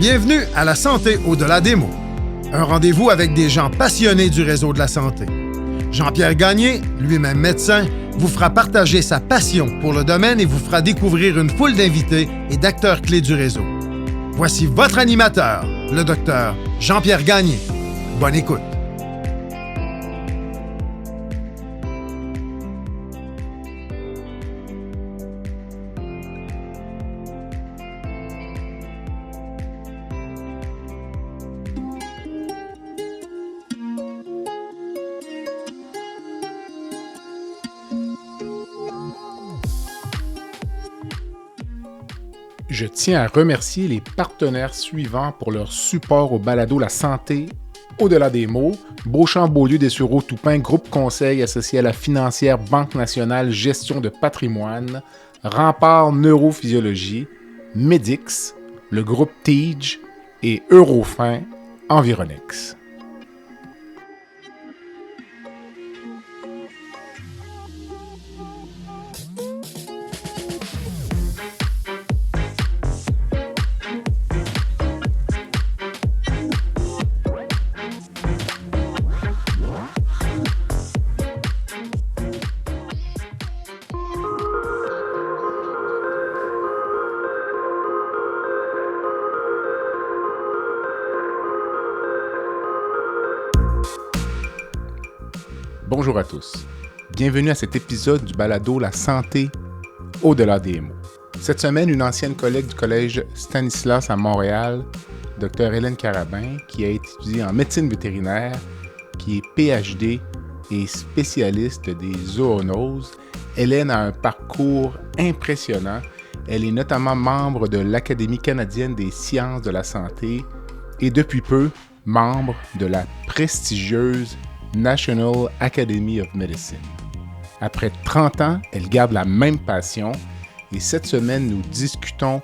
Bienvenue à La Santé au-delà des mots. Un rendez-vous avec des gens passionnés du réseau de la santé. Jean-Pierre Gagné, lui-même médecin, vous fera partager sa passion pour le domaine et vous fera découvrir une foule d'invités et d'acteurs clés du réseau. Voici votre animateur, le docteur Jean-Pierre Gagné. Bonne écoute. Je tiens à remercier les partenaires suivants pour leur support au balado La Santé au-delà des mots. Beauchamp-Beaulieu Dessureau-Toupin, groupe conseil associé à la financière Banque nationale gestion de patrimoine, Rempart Neurophysiologie, Medix, le groupe TIGE et Eurofin Environex. Bonjour à tous. Bienvenue à cet épisode du balado La Santé au-delà des mots. Cette semaine, une ancienne collègue du collège Stanislas à Montréal, Dr Hélène Carabin, qui a étudié en médecine vétérinaire, qui est PhD et spécialiste des zoonoses. Hélène a un parcours impressionnant. Elle est notamment membre de l'Académie canadienne des sciences de la santé et depuis peu, membre de la prestigieuse National Academy of Medicine. Après 30 ans, elle garde la même passion et cette semaine, nous discutons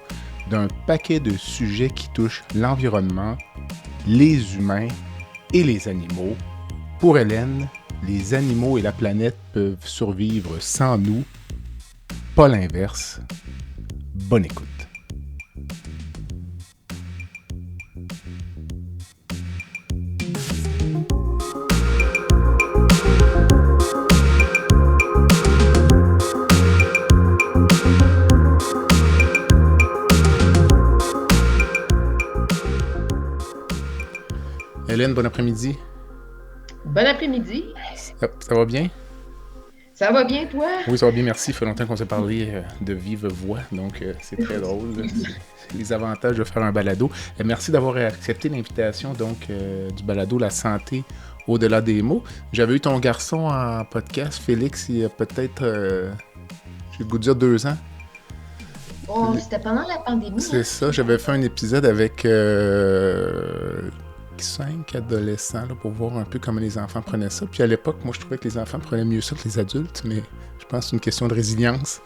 d'un paquet de sujets qui touchent l'environnement, les humains et les animaux. Pour Hélène, les animaux et la planète peuvent survivre sans nous, pas l'inverse. Bonne écoute. Hélène, bon après-midi. Bon après-midi. Ça va bien? Ça va bien, toi? Oui, ça va bien, merci. Il fait longtemps qu'on s'est parlé de vive voix, donc c'est très drôle. C'est les avantages de faire un balado. Merci d'avoir accepté l'invitation donc du balado La Santé au-delà des mots. J'avais eu ton garçon en podcast, Félix, il y a peut-être, j'ai le goût de dire 2 ans. Oh, c'était pendant la pandémie. C'est ça, j'avais fait un épisode avec 5 adolescents là, pour voir un peu comment les enfants prenaient ça. Puis à l'époque, moi, je trouvais que les enfants prenaient mieux ça que les adultes, mais je pense que c'est une question de résilience,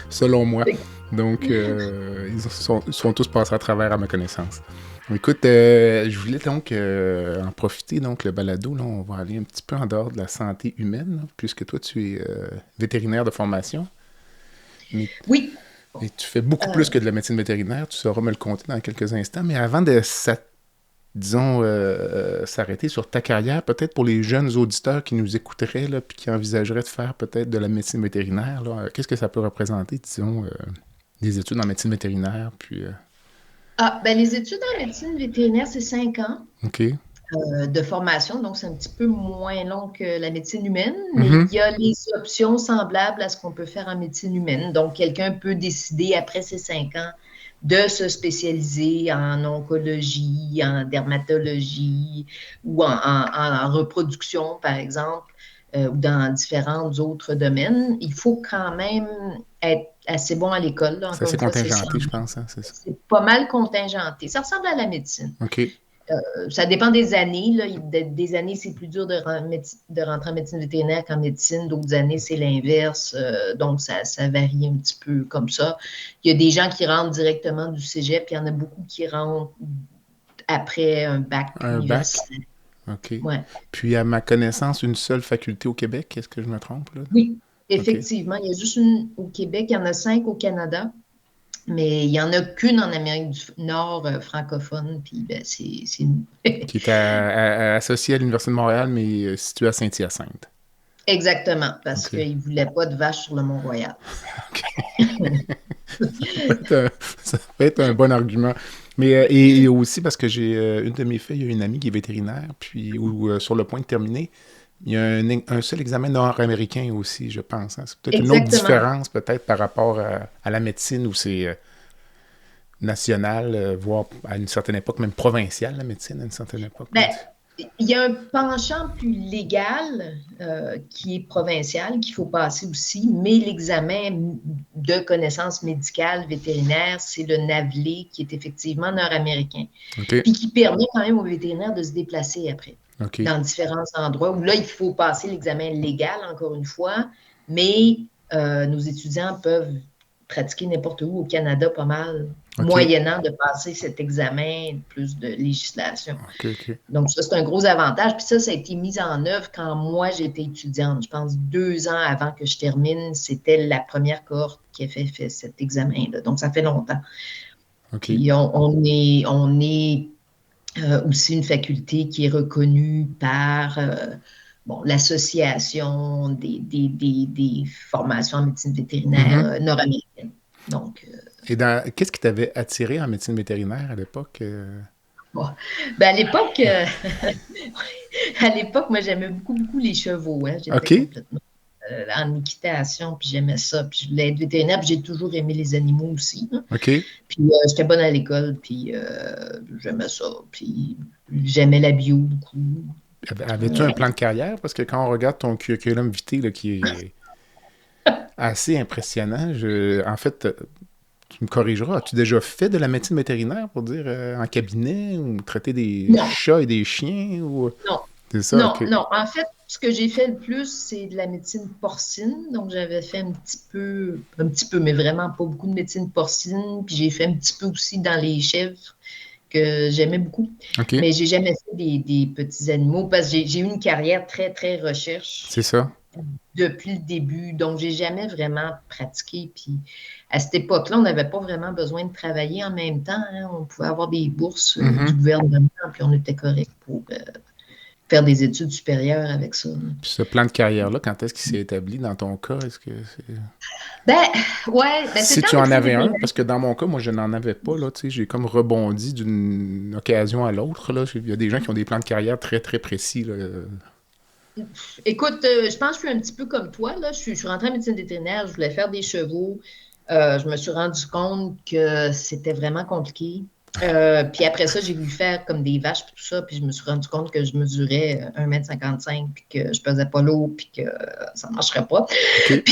selon moi. Donc, ils sont tous passés à travers à ma connaissance. Écoute, je voulais donc en profiter, donc le balado, là, on va aller un petit peu en dehors de la santé humaine, là, puisque toi, tu es vétérinaire de formation. Mais... Oui. Et tu fais beaucoup plus que de la médecine vétérinaire, tu sauras me le compter dans quelques instants, mais avant de s'arrêter sur ta carrière, peut-être pour les jeunes auditeurs qui nous écouteraient là, puis qui envisageraient de faire peut-être de la médecine vétérinaire, là, qu'est-ce que ça peut représenter, disons, des études en médecine vétérinaire, puis... Les études en médecine vétérinaire, c'est 5 ans. OK. De formation, donc c'est un petit peu moins long que la médecine humaine, mais il y a les options semblables à ce qu'on peut faire en médecine humaine. Donc, quelqu'un peut décider, après ces 5 ans, de se spécialiser en oncologie, en dermatologie ou en reproduction, par exemple, ou dans différents autres domaines. Il faut quand même être assez bon à l'école. Là, c'est assez contingenté, je pense. Hein, c'est ça. C'est pas mal contingenté. Ça ressemble à la médecine. OK. Ça dépend des années. Là. Des années, c'est plus dur de rentrer en médecine vétérinaire qu'en médecine. D'autres années, c'est l'inverse. Donc, ça varie un petit peu comme ça. Il y a des gens qui rentrent directement du cégep, puis il y en a beaucoup qui rentrent après un bac universitaire. OK. Ouais. Puis, à ma connaissance, une seule faculté au Québec, est-ce que je me trompe? Là? Oui, effectivement. Okay. Il y a juste une au Québec. Il y en a 5 au Canada. Mais il n'y en a qu'une en Amérique du Nord francophone, puis ben, c'est nous. Qui est associée à l'Université de Montréal, mais située à Saint-Hyacinthe. Exactement, parce qu'ils ne voulaient pas de vaches sur le Mont-Royal. Ça peut être un bon argument. Mais et aussi parce que j'ai une de mes filles, il y a une amie qui est vétérinaire, puis sur le point de terminer, il y a un seul examen nord-américain aussi, je pense. Hein. C'est peut-être une autre différence, peut-être, par rapport à la médecine où c'est national, voire à une certaine époque, même provinciale, la médecine, à une certaine époque. Ben, il y a un penchant plus légal qui est provincial, qu'il faut passer aussi, mais l'examen de connaissances médicales vétérinaires, c'est le NAVLE, qui est effectivement nord-américain, puis qui permet quand même aux vétérinaires de se déplacer après, dans différents endroits, où là, il faut passer l'examen légal, encore une fois, mais nos étudiants peuvent pratiquer n'importe où au Canada pas mal, moyennant de passer cet examen plus de législation. Donc, ça, c'est un gros avantage. Puis ça a été mis en œuvre quand moi, j'étais étudiante. Je pense 2 ans avant que je termine, c'était la première cohorte qui a fait cet examen-là. Donc, ça fait longtemps. Puis on est aussi une faculté qui est reconnue par l'association des formations en médecine vétérinaire nord-américaine. Donc, et qu'est-ce qui t'avait attiré en médecine vétérinaire à l'époque? À l'époque, moi, j'aimais beaucoup les chevaux. Hein. J'étais complètement en équitation, puis j'aimais ça. Puis je voulais être vétérinaire, puis j'ai toujours aimé les animaux aussi. Hein. Puis j'étais bonne à l'école, puis j'aimais ça. Puis j'aimais la bio beaucoup. Avais-tu un plan de carrière? Parce que quand on regarde ton curriculum vitae, là, qui est assez impressionnant, en fait, tu me corrigeras, as-tu déjà fait de la médecine vétérinaire, pour dire, en cabinet, ou traiter des chats et des chiens? Ou... Non. C'est ça? Non. En fait, ce que j'ai fait le plus, c'est de la médecine porcine. Donc, j'avais fait un petit peu, mais vraiment pas beaucoup de médecine porcine. Puis j'ai fait un petit peu aussi dans les chèvres, que j'aimais beaucoup. Mais j'ai jamais fait des petits animaux, parce que j'ai eu une carrière très, très recherche. C'est ça. Depuis le début. Donc, j'ai jamais vraiment pratiqué. Puis, à cette époque-là, on n'avait pas vraiment besoin de travailler en même temps. Hein. On pouvait avoir des bourses du gouvernement, puis on était correct pour faire des études supérieures avec ça. Puis ce plan de carrière-là, quand est-ce qu'il s'est établi dans ton cas? Est-ce que c'est... si tu en avais un, parce que dans mon cas, moi, je n'en avais pas. Là, j'ai comme rebondi d'une occasion à l'autre. Là. Il y a des gens qui ont des plans de carrière très, très précis. Là. Écoute, je pense que je suis un petit peu comme toi. Là. Je suis rentrée en médecine vétérinaire, je voulais faire des chevaux. Je me suis rendu compte que c'était vraiment compliqué. Puis après ça, j'ai voulu faire comme des vaches et tout ça, puis je me suis rendu compte que je mesurais 1,55 m, puis que je pesais pas l'eau, puis que ça ne marcherait pas. Puis,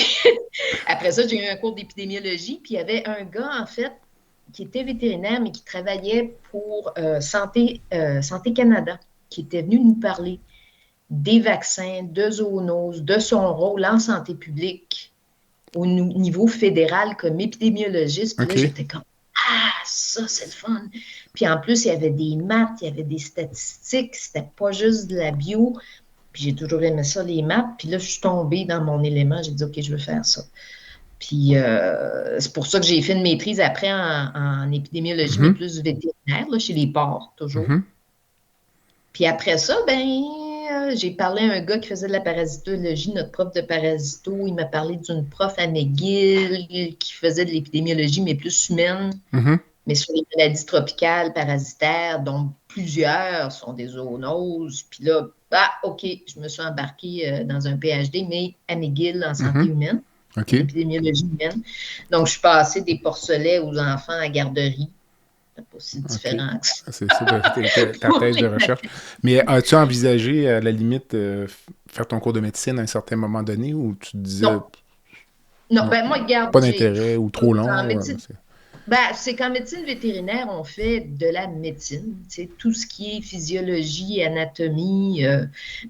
après ça, j'ai eu un cours d'épidémiologie, puis il y avait un gars, en fait, qui était vétérinaire, mais qui travaillait pour Santé Canada, qui était venu nous parler des vaccins, de zoonoses, de son rôle en santé publique au niveau fédéral comme épidémiologiste. Puis là, j'étais comme ça, c'est le fun. Puis en plus, il y avait des maths, il y avait des statistiques, c'était pas juste de la bio. Puis j'ai toujours aimé ça, les maths. Puis là, je suis tombée dans mon élément, j'ai dit, OK, je veux faire ça. Puis c'est pour ça que j'ai fait une maîtrise après en épidémiologie, mais plus vétérinaire, là, chez les porcs, toujours. Puis après ça, j'ai parlé à un gars qui faisait de la parasitologie, notre prof de parasito. Il m'a parlé d'une prof à McGill qui faisait de l'épidémiologie, mais plus humaine, mais sur les maladies tropicales, parasitaires, dont plusieurs sont des zoonoses. Puis là, OK, je me suis embarquée dans un PhD, mais à McGill en santé humaine, épidémiologie humaine. Donc, je suis passée des porcelets aux enfants à garderie. C'est pas si différent que ça. C'est ça, ta thèse de recherche. Mais as-tu envisagé, à la limite, faire ton cours de médecine à un certain moment donné, ou tu te disais... Non, moi, regarde... Pas d'intérêt ou trop long? C'est qu'en médecine vétérinaire, on fait de la médecine. Tout ce qui est physiologie, anatomie,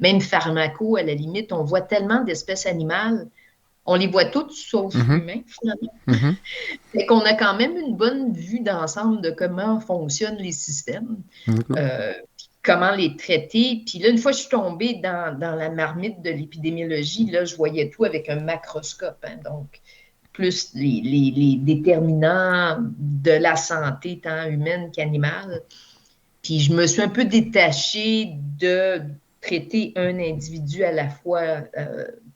même pharmaco, à la limite, on voit tellement d'espèces animales. On les voit toutes, sauf humains, finalement. Fait qu'on a quand même une bonne vue d'ensemble de comment fonctionnent les systèmes, comment les traiter. Puis là, une fois que je suis tombée dans la marmite de l'épidémiologie, là, je voyais tout avec un macroscope. Hein, donc, plus les déterminants de la santé, tant humaine qu'animale. Puis je me suis un peu détachée de traiter un individu à la fois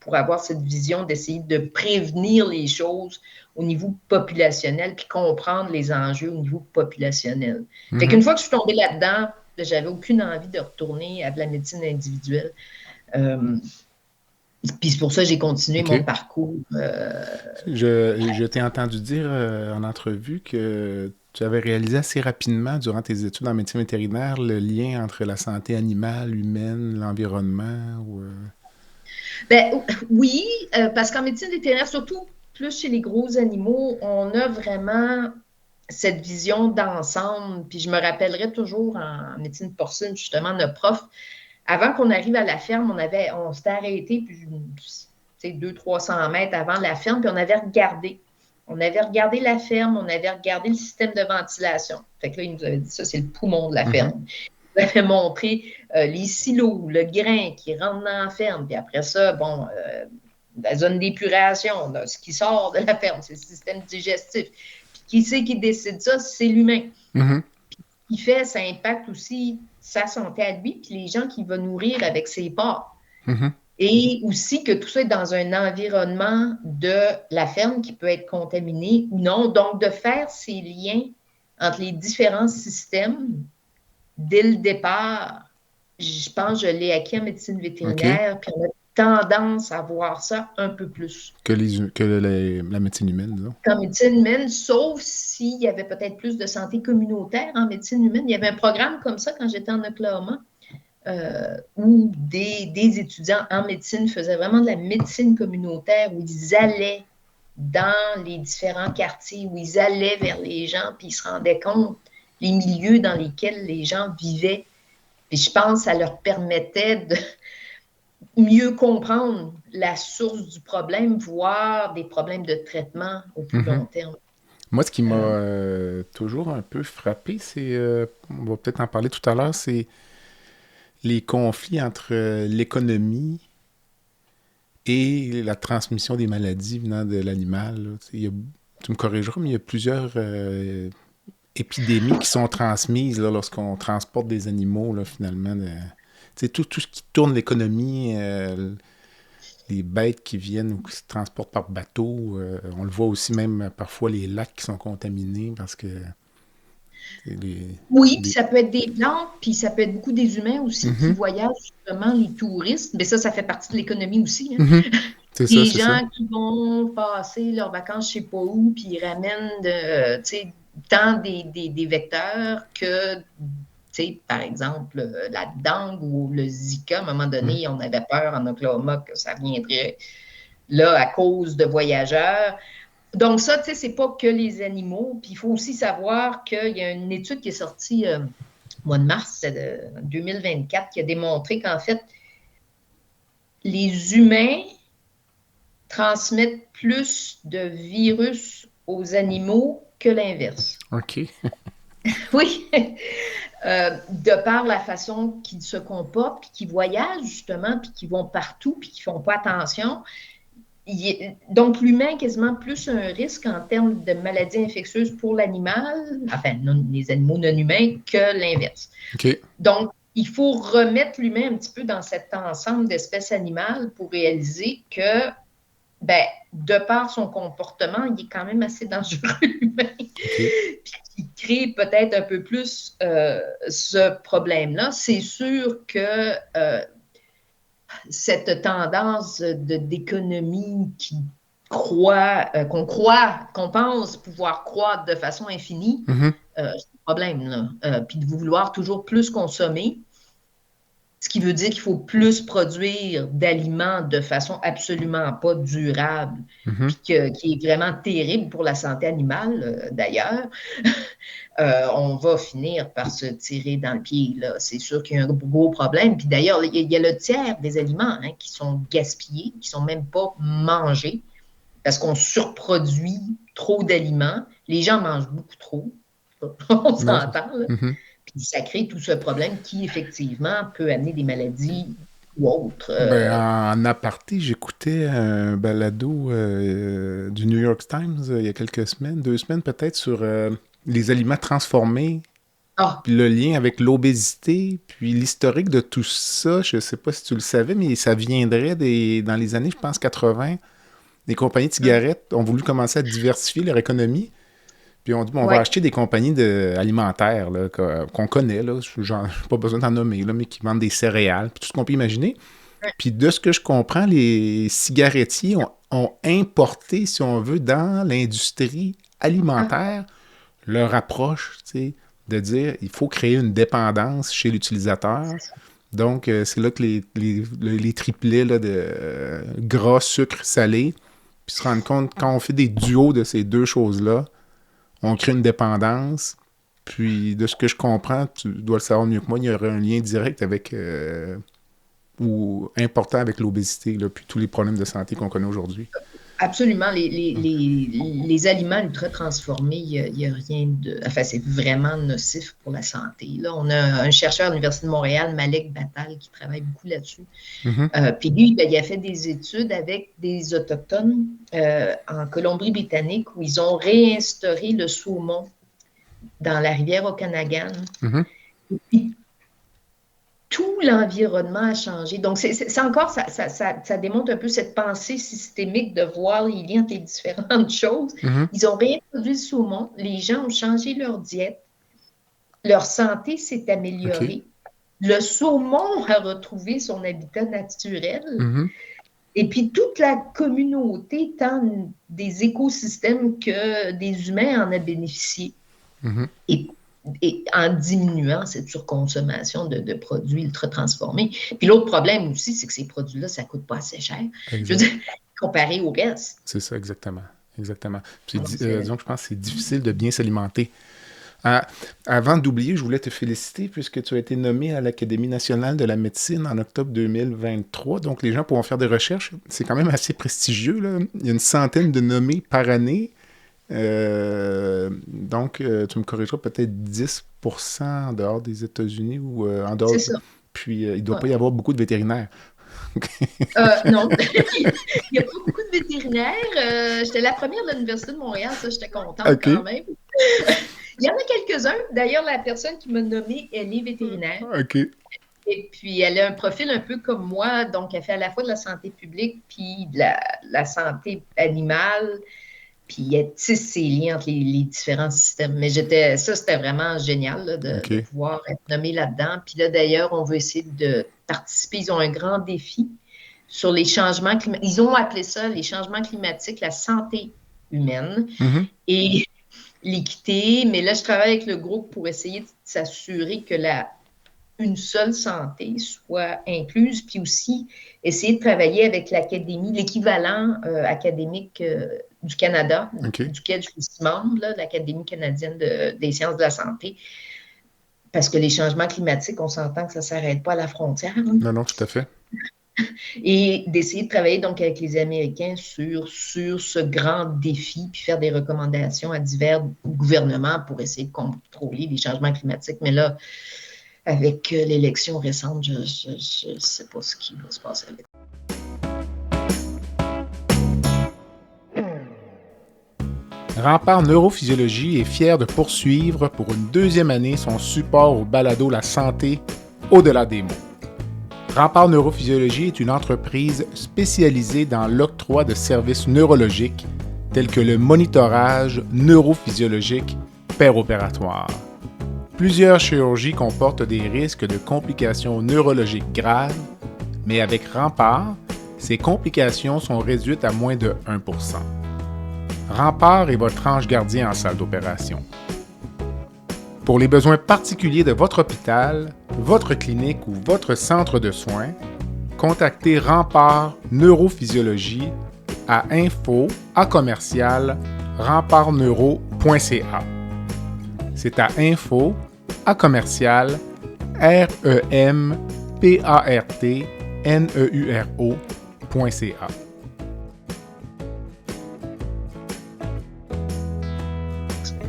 pour avoir cette vision d'essayer de prévenir les choses au niveau populationnel puis comprendre les enjeux au niveau populationnel. Fait qu'une fois que je suis tombée là-dedans, j'avais aucune envie de retourner à de la médecine individuelle. Puis c'est pour ça que j'ai continué mon parcours. Je t'ai entendu dire en entrevue que tu avais réalisé assez rapidement durant tes études en médecine vétérinaire le lien entre la santé animale, humaine, l'environnement. Oui, parce qu'en médecine vétérinaire, surtout plus chez les gros animaux, on a vraiment cette vision d'ensemble. Puis je me rappellerai toujours en médecine porcine, justement, notre prof, avant qu'on arrive à la ferme, on s'était arrêté, puis 200-300 mètres avant la ferme, puis on avait regardé. On avait regardé la ferme, on avait regardé le système de ventilation. Fait que là, il nous avait dit ça, c'est le poumon de la ferme. Il nous avait montré les silos, le grain qui rentre dans la ferme. Puis après ça, la zone d'épuration, ce qui sort de la ferme, c'est le système digestif. Puis qui c'est qui décide ça? C'est l'humain. Puis ce qu'il fait, ça impacte aussi sa santé à lui, puis les gens qu'il va nourrir avec ses porcs. Et aussi que tout ça est dans un environnement de la ferme qui peut être contaminé ou non. Donc, de faire ces liens entre les différents systèmes dès le départ, je pense que je l'ai acquis en médecine vétérinaire, puis on a tendance à voir ça un peu plus. Que la médecine humaine, disons. En médecine humaine, sauf s'il y avait peut-être plus de santé communautaire en médecine humaine. Il y avait un programme comme ça quand j'étais en Oklahoma. Où des étudiants en médecine faisaient vraiment de la médecine communautaire, où ils allaient dans les différents quartiers, où ils allaient vers les gens, puis ils se rendaient compte les milieux dans lesquels les gens vivaient. Puis je pense que ça leur permettait de mieux comprendre la source du problème, voire des problèmes de traitement au plus long terme. Moi, ce qui m'a toujours un peu frappé, c'est, on va peut-être en parler tout à l'heure, c'est les conflits entre l'économie et la transmission des maladies venant de l'animal. Tu me corrigeras, mais il y a plusieurs épidémies qui sont transmises lorsqu'on transporte des animaux, finalement. Tout ce qui tourne l'économie, les bêtes qui viennent ou qui se transportent par bateau. On le voit aussi même parfois les lacs qui sont contaminés parce que... Oui, ça peut être des plantes, puis ça peut être beaucoup des humains aussi qui voyagent, justement, les touristes. Mais ça fait partie de l'économie aussi. C'est des ça, gens qui vont passer leurs vacances je ne sais pas où, puis ils ramènent tant des vecteurs que, par exemple, la dengue ou le Zika. À un moment donné, on avait peur en Oklahoma que ça viendrait là à cause de voyageurs. Donc ça, c'est pas que les animaux. Puis il faut aussi savoir qu'il y a une étude qui est sortie au mois de mars 2024 qui a démontré qu'en fait, les humains transmettent plus de virus aux animaux que l'inverse. OK. Oui. De par la façon qu'ils se comportent, puis qu'ils voyagent justement, puis qu'ils vont partout, puis qu'ils font pas attention. Donc, l'humain a quasiment plus un risque en termes de maladies infectieuses pour l'animal, enfin, les animaux non humains, que l'inverse. Okay. Donc, il faut remettre l'humain un petit peu dans cet ensemble d'espèces animales pour réaliser que, de par son comportement, il est quand même assez dangereux, l'humain. Okay. Puis, il crée peut-être un peu plus ce problème-là. C'est sûr que... cette tendance d'économie qu'on pense pouvoir croître de façon infinie, c'est un problème, là. Puis de vouloir toujours plus consommer, ce qui veut dire qu'il faut plus produire d'aliments de façon absolument pas durable, puis qui est vraiment terrible pour la santé animale, d'ailleurs. On va finir par se tirer dans le pied, là. C'est sûr qu'il y a un gros problème. Puis d'ailleurs, il y a le tiers des aliments qui sont gaspillés, qui ne sont même pas mangés, parce qu'on surproduit trop d'aliments. Les gens mangent beaucoup trop. On s'entend, là. Puis ça crée tout ce problème qui, effectivement, peut amener des maladies ou autres. En aparté, j'écoutais un balado du New York Times il y a quelques semaines, 2 semaines peut-être, sur les aliments transformés, puis le lien avec l'obésité, puis l'historique de tout ça. Je ne sais pas si tu le savais, mais ça viendrait dans les années, je pense, 80. Les compagnies de cigarettes ont voulu commencer à diversifier leur économie. Puis on dit, on va acheter des compagnies alimentaires là, qu'on connaît, là, pas besoin d'en nommer, là, mais qui vendent des céréales, puis tout ce qu'on peut imaginer. Puis de ce que je comprends, les cigarettiers ont importé, si on veut, dans l'industrie alimentaire, leur approche, tu sais, de dire il faut créer une dépendance chez l'utilisateur. Donc, c'est là que les triplets là, de gras, sucre, salé, puis se rendre compte, quand on fait des duos de ces deux choses-là, on crée une dépendance. Puis, de ce que je comprends, tu dois le savoir mieux que moi, il y aurait un lien direct avec ou important avec l'obésité, là, puis tous les problèmes de santé qu'on connaît aujourd'hui. Absolument. Les aliments ultra transformés, il n'y a rien de... Enfin, c'est vraiment nocif pour la santé. Là, on a un chercheur à l'Université de Montréal, Malek Battal, qui travaille beaucoup là-dessus. Puis lui, il a fait des études avec des Autochtones en Colombie-Britannique où ils ont réinstauré le saumon dans la rivière Okanagan. Et puis, tout l'environnement a changé. Donc, c'est encore, ça démontre un peu cette pensée systémique de voir les liens entre les différentes choses. Ils ont réintroduit le saumon, les gens ont changé leur diète, leur santé s'est améliorée, le saumon a retrouvé son habitat naturel, et puis toute la communauté, tant des écosystèmes que des humains en a bénéficié. Et en diminuant cette surconsommation de produits ultra transformés. Puis l'autre problème aussi, c'est que ces produits-là, ça ne coûte pas assez cher. Je veux dire, comparé au reste. C'est ça, exactement. Puis, disons que je pense que c'est difficile de bien s'alimenter. Avant d'oublier, je voulais te féliciter puisque tu as été nommé à l'Académie nationale de la médecine en octobre 2023. Donc, les gens pourront faire des recherches. C'est quand même assez prestigieux, là. Il y a une centaine de nommés par année. Donc, tu me corrigeras peut-être 10% en dehors des États-Unis ou en dehors. C'est ça. Puis, il ne doit pas y avoir beaucoup de vétérinaires. Non, il n'y a pas beaucoup de vétérinaires. J'étais la première de l'Université de Montréal, ça, j'étais contente quand même. Il y en a quelques-uns. D'ailleurs, la personne qui m'a nommée, elle est vétérinaire. Et puis, elle a un profil un peu comme moi. Donc, elle fait à la fois de la santé publique puis de la santé animale. Puis elle tisse ses liens entre les différents systèmes. Mais c'était vraiment génial là, de pouvoir être nommé là-dedans. Puis là, d'ailleurs, on veut essayer de participer. Ils ont un grand défi sur les changements climatiques. Ils ont appelé ça les changements climatiques, la santé humaine et l'équité. Mais là, je travaille avec le groupe pour essayer de s'assurer que une seule santé soit incluse, puis aussi essayer de travailler avec l'académie, l'équivalent académique du Canada, duquel je suis membre, là, l'Académie canadienne des sciences de la santé, parce que les changements climatiques, on s'entend que ça ne s'arrête pas à la frontière. Non, tout à fait. Et d'essayer de travailler donc avec les Américains sur ce grand défi, puis faire des recommandations à divers gouvernements pour essayer de contrôler les changements climatiques. Mais là, avec l'élection récente, je ne sais pas ce qui va se passer avec. Rempart Neurophysiologie est fier de poursuivre pour une deuxième année son support au balado La santé au-delà des mots. Rempart Neurophysiologie est une entreprise spécialisée dans l'octroi de services neurologiques tels que le monitorage neurophysiologique péropératoire. Plusieurs chirurgies comportent des risques de complications neurologiques graves, mais avec Rempart, ces complications sont réduites à moins de 1%. Rempart est votre ange gardien en salle d'opération. Pour les besoins particuliers de votre hôpital, votre clinique ou votre centre de soins, contactez Rempart Neurophysiologie à info@rempartneuro.ca. C'est à info@rempartneuro.ca.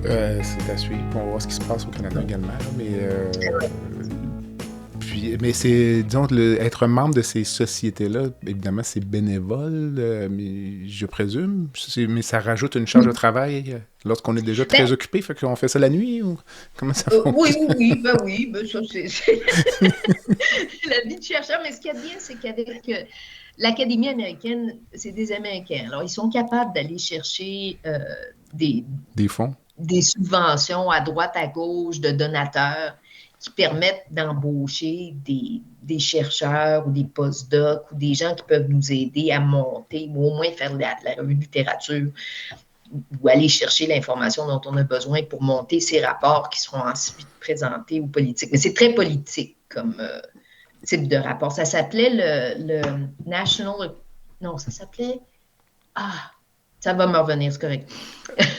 C'est à suivre. On va voir ce qui se passe au Canada également. Mais, Puis, mais disons, être membre de ces sociétés-là, évidemment, c'est bénévole, mais je présume. Mais ça rajoute une charge de travail lorsqu'on est déjà très Ben, occupé, fait qu'on fait ça la nuit ou comment ça oui, fonctionne? oui, ben ça, c'est la vie de chercheur. Mais ce qu'il y a de bien, c'est qu'avec l'Académie américaine, c'est des Américains. Alors, ils sont capables d'aller chercher des, Des fonds? des subventions à droite, à gauche de donateurs qui permettent d'embaucher des chercheurs ou des postdocs ou des gens qui peuvent nous aider à monter ou au moins faire de la revue de littérature ou aller chercher l'information dont on a besoin pour monter ces rapports qui seront ensuite présentés aux politiques. Mais c'est très politique comme type de rapport. Ça s'appelait le National... Non, ça s'appelait... Ah, ça va me revenir, c'est correct.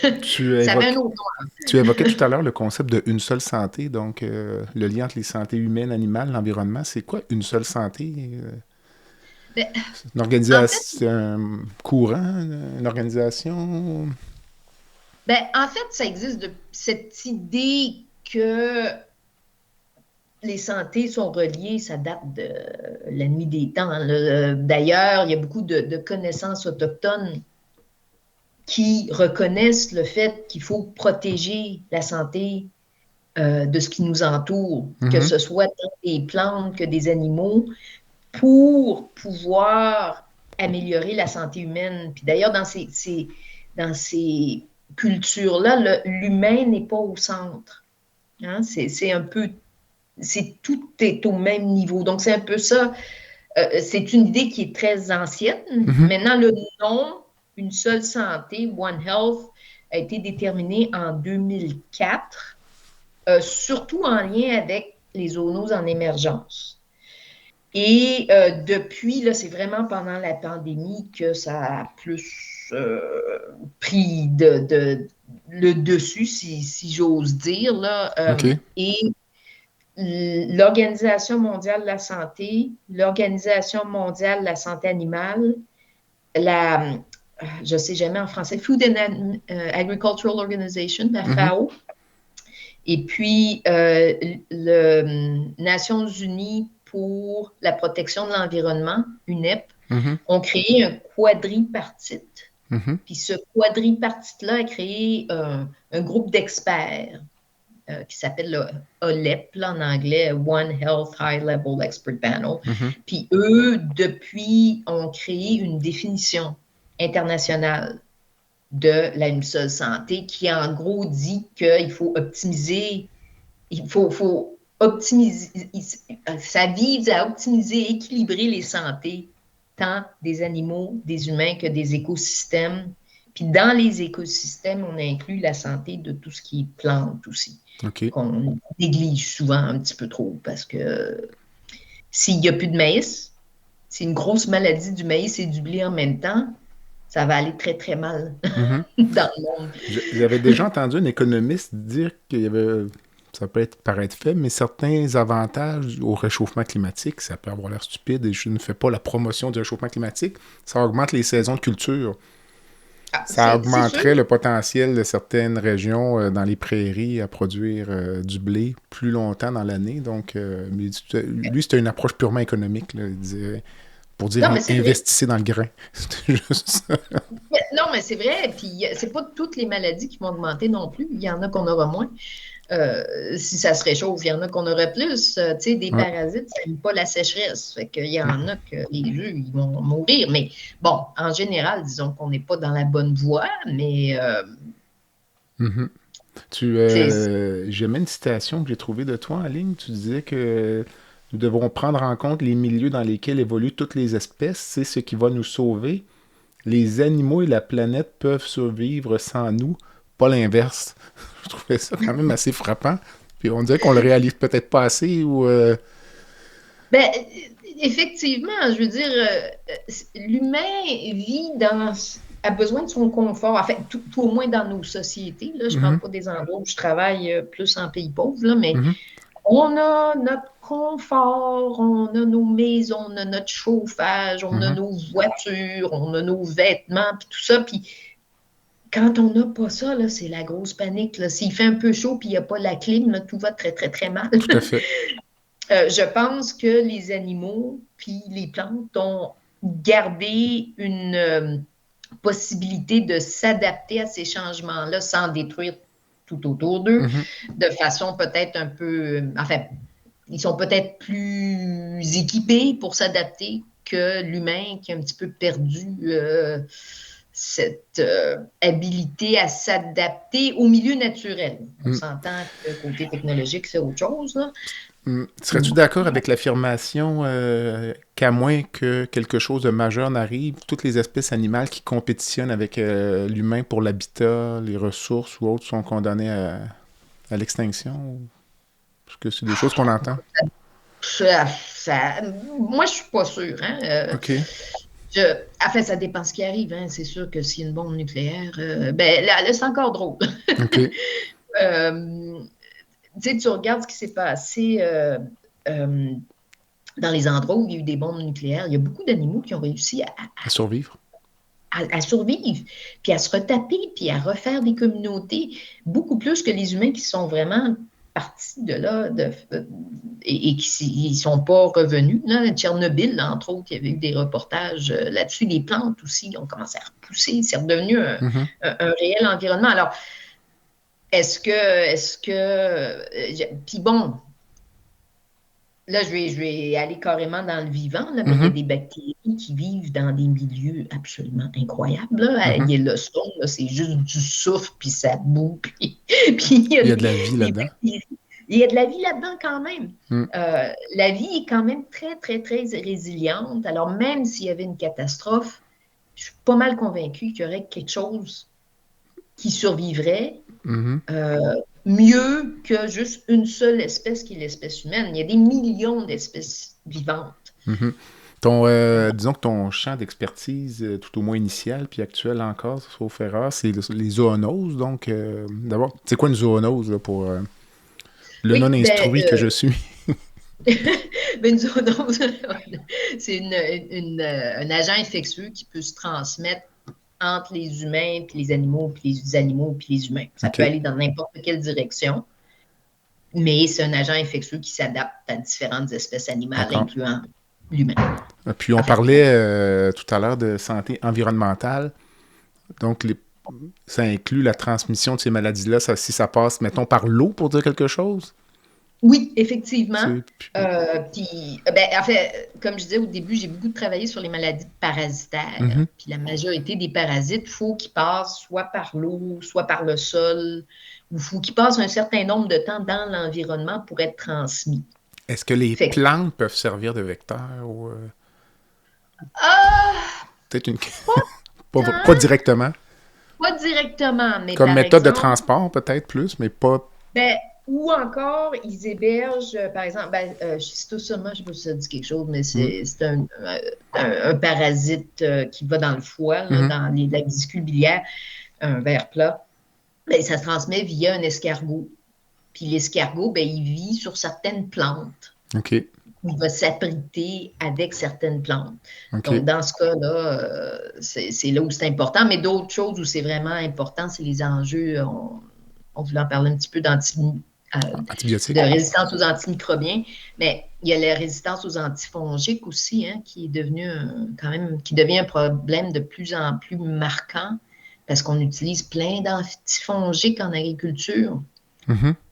Ça avait un autre nom. Tu évoquais tout à l'heure le concept de une seule santé, donc le lien entre les santé humaine, animale, l'environnement. C'est quoi une seule santé? Ben, Une en organisation, fait, un courant, une organisation? en fait, ça existe cette idée que les santé sont reliées, ça date de la nuit des temps. D'ailleurs, il y a beaucoup de connaissances autochtones qui reconnaissent le fait qu'il faut protéger la santé de ce qui nous entoure, que ce soit tant des plantes que des animaux, pour pouvoir améliorer la santé humaine. Puis d'ailleurs, dans ces cultures-là, l'humain n'est pas au centre. Hein? C'est un peu... tout est au même niveau. Donc, c'est un peu ça. C'est une idée qui est très ancienne. Maintenant, le nom, une seule santé, One Health, a été déterminé en 2004, surtout en lien avec les zoonoses en émergence. Et depuis, là, c'est vraiment pendant la pandémie que ça a plus pris le dessus, si j'ose dire. Là. OK. Et l'Organisation mondiale de la santé, l'Organisation mondiale de la santé animale, je ne sais jamais en français, Food and Agricultural Organization, la FAO, et puis les Nations unies pour la protection de l'environnement, UNEP, ont créé un quadripartite. Puis ce quadripartite-là a créé un groupe d'experts qui s'appelle le OLEP, là, en anglais, One Health High Level Expert Panel. Puis eux, depuis, ont créé une définition internationale de la seule santé qui, en gros, dit qu'il faut optimiser, ça vise à optimiser, équilibrer les santé, tant des animaux, des humains que des écosystèmes. Puis dans les écosystèmes, on inclut la santé de tout ce qui est plante aussi, qu'on néglige souvent un petit peu trop, parce que s'il n'y a plus de maïs, c'est une grosse maladie du maïs et du blé en même temps, ça va aller très, très mal dans le monde. J'avais déjà entendu un économiste dire qu'il y avait, ça peut paraître faible, mais certains avantages au réchauffement climatique, ça peut avoir l'air stupide et je ne fais pas la promotion du réchauffement climatique, ça augmente les saisons de culture. Ça augmenterait le potentiel de certaines régions dans les prairies à produire du blé plus longtemps dans l'année. Donc, lui, c'était une approche purement économique, là, il disait, pour dire investissez dans le grain. C'était juste ça. Non, mais c'est vrai. Puis, c'est pas toutes les maladies qui vont augmenter non plus. Il y en a qu'on aura moins. Si ça se réchauffe, il y en a qu'on aurait plus. Tu sais, des parasites, ça n'aime pas la sécheresse. Fait qu'il y en a que les œufs, ils vont mourir. Mais bon, en général, disons qu'on n'est pas dans la bonne voie, mais... J'ai même une citation que j'ai trouvée de toi en ligne. Tu disais que nous devrons prendre en compte les milieux dans lesquels évoluent toutes les espèces. C'est ce qui va nous sauver. Les animaux et la planète peuvent survivre sans nous, pas l'inverse. Je trouvais ça quand même assez frappant. Puis on dirait qu'on le réalise peut-être pas assez ou... Effectivement, je veux dire, l'humain a besoin de son confort, en fait, tout au moins dans nos sociétés. Là, je ne parle pas des endroits où je travaille plus en pays pauvre, là, mais on a notre confort, on a nos maisons, on a notre chauffage, on a nos voitures, on a nos vêtements, puis tout ça, puis quand on n'a pas ça, là, c'est la grosse panique. Là. S'il fait un peu chaud et il n'y a pas la clim, là, tout va très, très, très mal. Tout à fait. Je pense que les animaux puis les plantes ont gardé une possibilité de s'adapter à ces changements-là sans détruire tout autour d'eux, de façon peut-être un peu... Enfin, ils sont peut-être plus équipés pour s'adapter que l'humain qui a un petit peu perdu cette habilité à s'adapter au milieu naturel. On s'entend que côté technologique, c'est autre chose, là. Serais-tu d'accord avec l'affirmation qu'à moins que quelque chose de majeur n'arrive, toutes les espèces animales qui compétitionnent avec l'humain pour l'habitat, les ressources ou autres sont condamnées à l'extinction? Parce que c'est des choses qu'on entend. Moi, je suis pas sûre. Hein? OK. Enfin, ça dépend ce qui arrive. Hein? C'est sûr que s'il y a une bombe nucléaire, ben là, c'est encore drôle. OK. Tu regardes ce qui s'est passé dans les endroits où il y a eu des bombes nucléaires. Il y a beaucoup d'animaux qui ont réussi À survivre. à survivre, puis à se retaper, puis à refaire des communautés, beaucoup plus que les humains qui sont vraiment partis de là et qui ne sont pas revenus. Là, Tchernobyl, entre autres, il y avait eu des reportages là-dessus. Les plantes aussi ont commencé à repousser. C'est redevenu un réel environnement. Alors, est-ce que puis bon, là, je vais aller carrément dans le vivant, là, mais il y a des bactéries qui vivent dans des milieux absolument incroyables. Là. Il y a le son, là, c'est juste du souffle, puis ça boue, puis il y a de la vie là-dedans. Il y a de la vie là-dedans quand même. La vie est quand même très, très, très résiliente. Alors, même s'il y avait une catastrophe, je suis pas mal convaincue qu'il y aurait quelque chose qui survivrait mieux que juste une seule espèce qui est l'espèce humaine. Il y a des millions d'espèces vivantes. Disons que ton champ d'expertise, tout au moins initial, puis actuel encore, sauf erreur, c'est les zoonoses. Donc, d'abord, c'est quoi une zoonose là, pour le non-instruit que je suis? Une zoonose, c'est un agent infectieux qui peut se transmettre entre les humains, puis les animaux, puis les animaux, puis les humains. Ça peut aller dans n'importe quelle direction, mais c'est un agent infectieux qui s'adapte à différentes espèces animales, incluant l'humain. Puis on parlait tout à l'heure de santé environnementale. Donc, ça inclut la transmission de ces maladies-là, si ça passe, mettons, par l'eau, pour dire quelque chose? Oui, effectivement. En fait, comme je disais au début, j'ai beaucoup travaillé sur les maladies parasitaires. Puis la majorité des parasites, il faut qu'ils passent soit par l'eau, soit par le sol, ou il faut qu'ils passent un certain nombre de temps dans l'environnement pour être transmis. Est-ce que les plantes peuvent servir de vecteurs? Ou, peut-être une... pas directement. Pas directement, mais comme méthode de transport, peut-être plus, mais pas... Ou encore, ils hébergent, par exemple, schistosoma, je ne sais pas si ça dit quelque chose, mais c'est un parasite qui va dans le foie, là, dans la vésicule biliaire, un ver plat. Ça se transmet via un escargot. Puis l'escargot, il vit sur certaines plantes. OK. Il va s'abriter avec certaines plantes. Okay. Donc, dans ce cas-là, c'est là où c'est important. Mais d'autres choses où c'est vraiment important, c'est les enjeux. On voulait en parler un petit peu de résistance aux antimicrobiens, mais il y a la résistance aux antifongiques aussi, hein, qui est devenu qui devient un problème de plus en plus marquant parce qu'on utilise plein d'antifongiques en agriculture.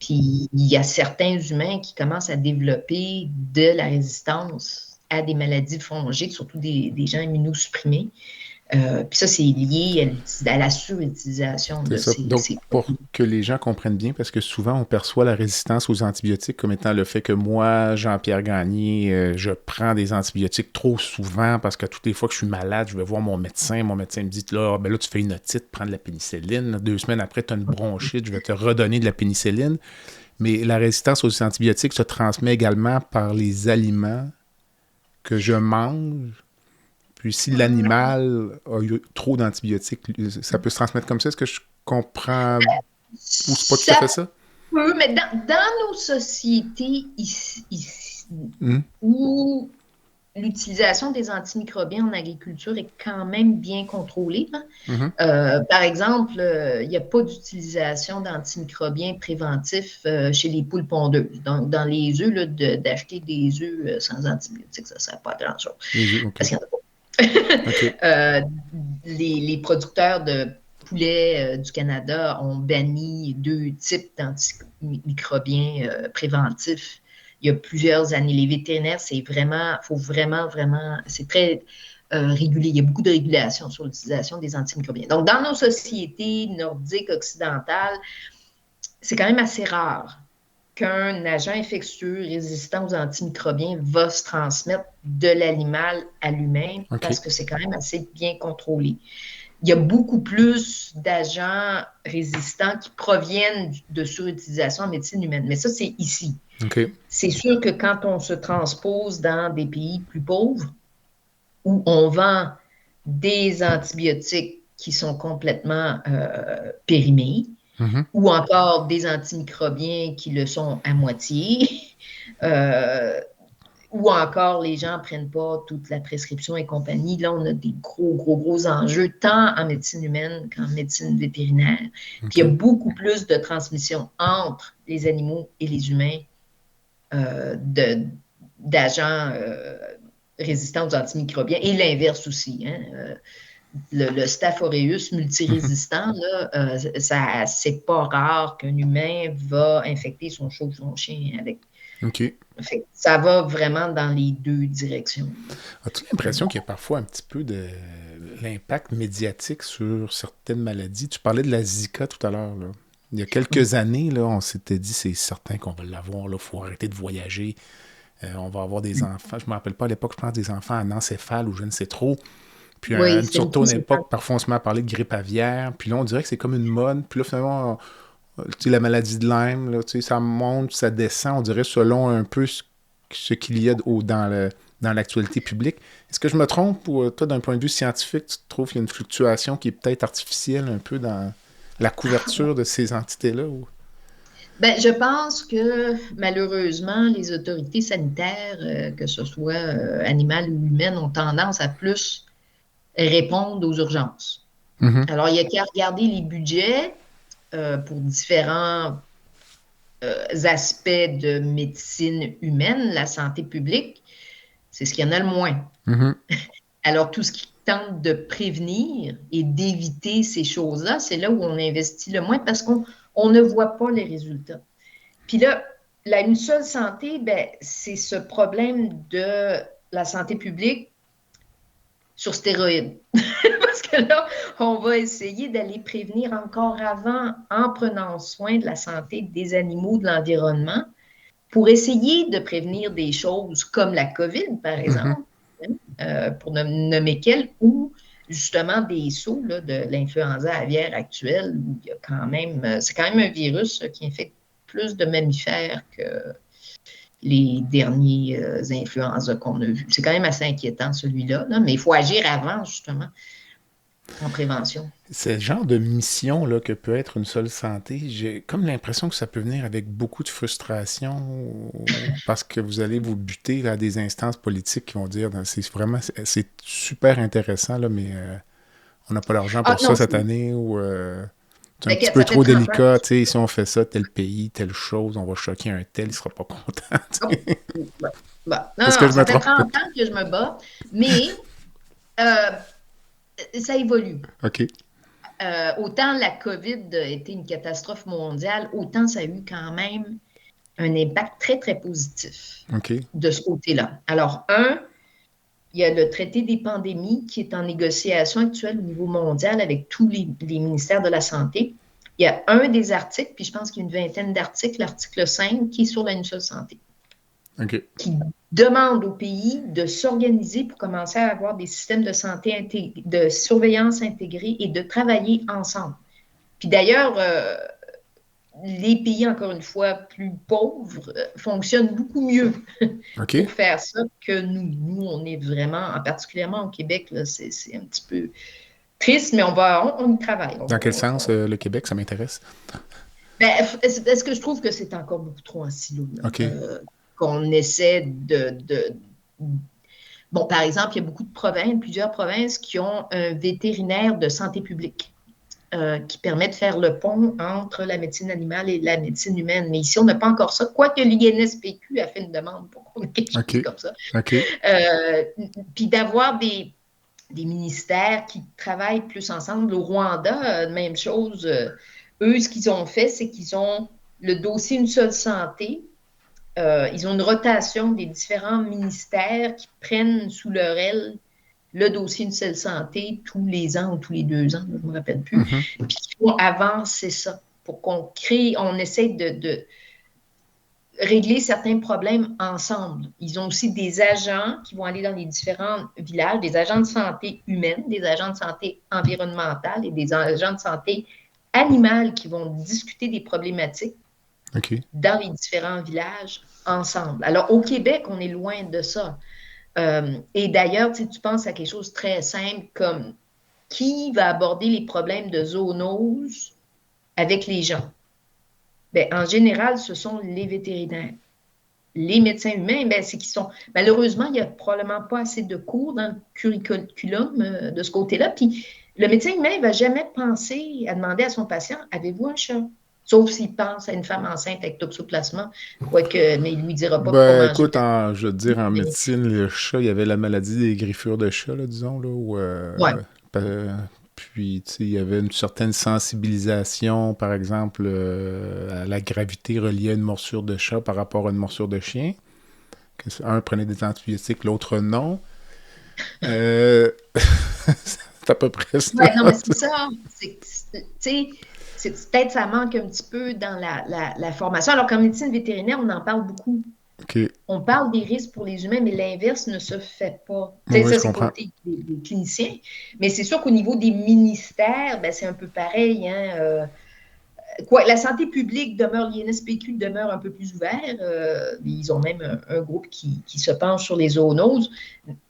Puis il y a certains humains qui commencent à développer de la résistance à des maladies fongiques, surtout des gens immunosupprimés. Puis ça, c'est lié à la surutilisation de ces... Donc, pour que les gens comprennent bien, parce que souvent, on perçoit la résistance aux antibiotiques comme étant le fait que moi, Jean-Pierre Gagné, je prends des antibiotiques trop souvent parce que toutes les fois que je suis malade, je vais voir mon médecin me dit, là, tu fais une otite, prends de la pénicilline. 2 semaines après, tu as une bronchite, je vais te redonner de la pénicilline. Mais la résistance aux antibiotiques se transmet également par les aliments que je mange. Puis si l'animal a eu trop d'antibiotiques, ça peut se transmettre comme ça. Est-ce que je comprends? Ou c'est pas tout à fait ça? Oui, mais dans nos sociétés où l'utilisation des antimicrobiens en agriculture est quand même bien contrôlée. Par exemple, il n'y a pas d'utilisation d'antimicrobiens préventifs chez les poules pondeuses. Donc, dans les œufs, d'acheter des œufs sans antibiotiques, ça ne sert pas à grand-chose. Les œufs, OK. Parce qu'il n'y en a pas. OK. Les producteurs de poulets du Canada ont banni 2 types d'antimicrobiens préventifs il y a plusieurs années. Les vétérinaires, faut vraiment, c'est très régulé. Il y a beaucoup de régulation sur l'utilisation des antimicrobiens. Donc, dans nos sociétés nordiques, occidentales, c'est quand même assez rare qu'un agent infectieux résistant aux antimicrobiens va se transmettre de l'animal à l'humain parce que c'est quand même assez bien contrôlé. Il y a beaucoup plus d'agents résistants qui proviennent de surutilisation en médecine humaine. Mais ça, c'est ici. C'est sûr que quand on se transpose dans des pays plus pauvres où on vend des antibiotiques qui sont complètement périmés ou encore des antimicrobiens qui le sont à moitié, ou encore les gens ne prennent pas toute la prescription et compagnie. Là, on a des gros enjeux, tant en médecine humaine qu'en médecine vétérinaire. Puis il y a beaucoup plus de transmission entre les animaux et les humains d'agents résistants aux antimicrobiens et l'inverse aussi. Le Staph aureus multirésistant, c'est pas rare qu'un humain va infecter son chat ou son chien avec. Fait, ça va vraiment dans les deux directions. As-tu l'impression qu'il y a parfois un petit peu de l'impact médiatique sur certaines maladies? Tu parlais de la Zika tout à l'heure. Là. Il y a quelques années, là, on s'était dit c'est certain qu'on va l'avoir, il faut arrêter de voyager. On va avoir des enfants. Je ne me rappelle pas à l'époque, je pense des enfants en encéphale ou je ne sais trop. Puis surtout à une époque, parfois on se met à parler de grippe aviaire. Puis là, on dirait que c'est comme une mode. Puis là, finalement, la maladie de Lyme, là, ça monte, ça descend, on dirait selon un peu ce qu'il y a dans l'actualité publique. Est-ce que je me trompe ou toi, d'un point de vue scientifique, tu trouves qu'il y a une fluctuation qui est peut-être artificielle un peu dans la couverture de ces entités-là? Ou... Ben, je pense que malheureusement, les autorités sanitaires, que ce soit animales ou humaines, ont tendance à plus répondre aux urgences. Alors, il y a qu'à regarder les budgets pour différents aspects de médecine humaine, la santé publique, c'est ce qu'il y en a le moins. Alors, tout ce qui tente de prévenir et d'éviter ces choses-là, c'est là où on investit le moins parce qu'on ne voit pas les résultats. Puis là, une seule santé, ben, c'est ce problème de la santé publique sur stéroïdes. Parce que là, on va essayer d'aller prévenir encore avant en prenant soin de la santé des animaux, de l'environnement, pour essayer de prévenir des choses comme la COVID, par exemple, pour ne nommer qu'elle, ou justement des sauts là, de l'influenza aviaire actuelle, où il y a quand même, c'est quand même un virus qui infecte plus de mammifères que les derniers influenza qu'on a vus. C'est quand même assez inquiétant, celui-là, là, mais il faut agir avant, justement, en prévention. C'est le genre de mission là, que peut être une seule santé. J'ai comme l'impression que ça peut venir avec beaucoup de frustration parce que vous allez vous buter là, à des instances politiques qui vont dire c'est super intéressant, là, mais on n'a pas l'argent pour ça cette année ou c'est un petit peu trop délicat. Si on fait ça, tel pays, telle chose, on va choquer un tel, il ne sera pas content. Non, ça fait 30 ans que je me bats, mais ça évolue. Autant la COVID a été une catastrophe mondiale, autant ça a eu quand même un impact très, très positif de ce côté-là. Alors, il y a le traité des pandémies qui est en négociation actuelle au niveau mondial avec tous les ministères de la Santé. Il y a un des articles, puis je pense qu'il y a une vingtaine d'articles, l'article 5, qui est sur une seule santé. Qui demande aux pays de s'organiser pour commencer à avoir des systèmes de santé, de surveillance intégrés et de travailler ensemble. Puis d'ailleurs, les pays, encore une fois, plus pauvres, fonctionnent beaucoup mieux pour faire ça que nous. Nous, on est vraiment, particulièrement au Québec, là, c'est un petit peu triste, mais on y travaille. Dans quel sens, le Québec, ça m'intéresse? Ben, est-ce que je trouve que c'est encore beaucoup trop en silo? Qu'on essaie bon, par exemple, il y a beaucoup de provinces, plusieurs provinces qui ont un vétérinaire de santé publique qui permet de faire le pont entre la médecine animale et la médecine humaine. Mais ici, on n'a pas encore ça, quoique l'INSPQ a fait une demande pour qu'on ait quelque chose comme ça. Puis d'avoir des ministères qui travaillent plus ensemble. Au Rwanda, même chose. Eux, ce qu'ils ont fait, c'est qu'ils ont le dossier Une seule santé. Ils ont une rotation des différents ministères qui prennent sous leur aile le dossier Une seule santé tous les ans ou tous les 2 ans, je ne me rappelle plus. Puis il faut avancer ça pour qu'on crée, on essaie de régler certains problèmes ensemble. Ils ont aussi des agents qui vont aller dans les différents villages, des agents de santé humaine, des agents de santé environnementale et des agents de santé animale qui vont discuter des problématiques dans les différents villages ensemble. Alors, au Québec, on est loin de ça. Et d'ailleurs, si tu penses à quelque chose de très simple comme qui va aborder les problèmes de zoonose avec les gens? Bien, en général, ce sont les vétérinaires. Les médecins humains, bien, c'est qu'ils sont... Malheureusement, il n'y a probablement pas assez de cours dans le curriculum de ce côté-là. Puis, le médecin humain ne va jamais penser à demander à son patient, « Avez-vous un chat? » Sauf s'il pense à une femme enceinte avec toxoplasma, quoique, mais il ne lui dira pas Ben, comment écoute, je veux dire, en médecine, le chat, il y avait la maladie des griffures de chat, là, disons, là, où... Puis, tu sais, il y avait une certaine sensibilisation, par exemple, à la gravité reliée à une morsure de chat par rapport à une morsure de chien. Un prenait des antibiotiques, l'autre non. C'est à peu près ça. Oui, non, mais c'est ça. Peut-être ça manque un petit peu dans la formation. Alors qu'en médecine vétérinaire, on en parle beaucoup. On parle des risques pour les humains, mais l'inverse ne se fait pas. Oui, ça, c'est côté des cliniciens. Mais c'est sûr qu'au niveau des ministères, ben, c'est un peu pareil. Hein, la santé publique demeure, l'INSPQ demeure un peu plus ouvert. Ils ont même un groupe qui se penche sur les zoonoses.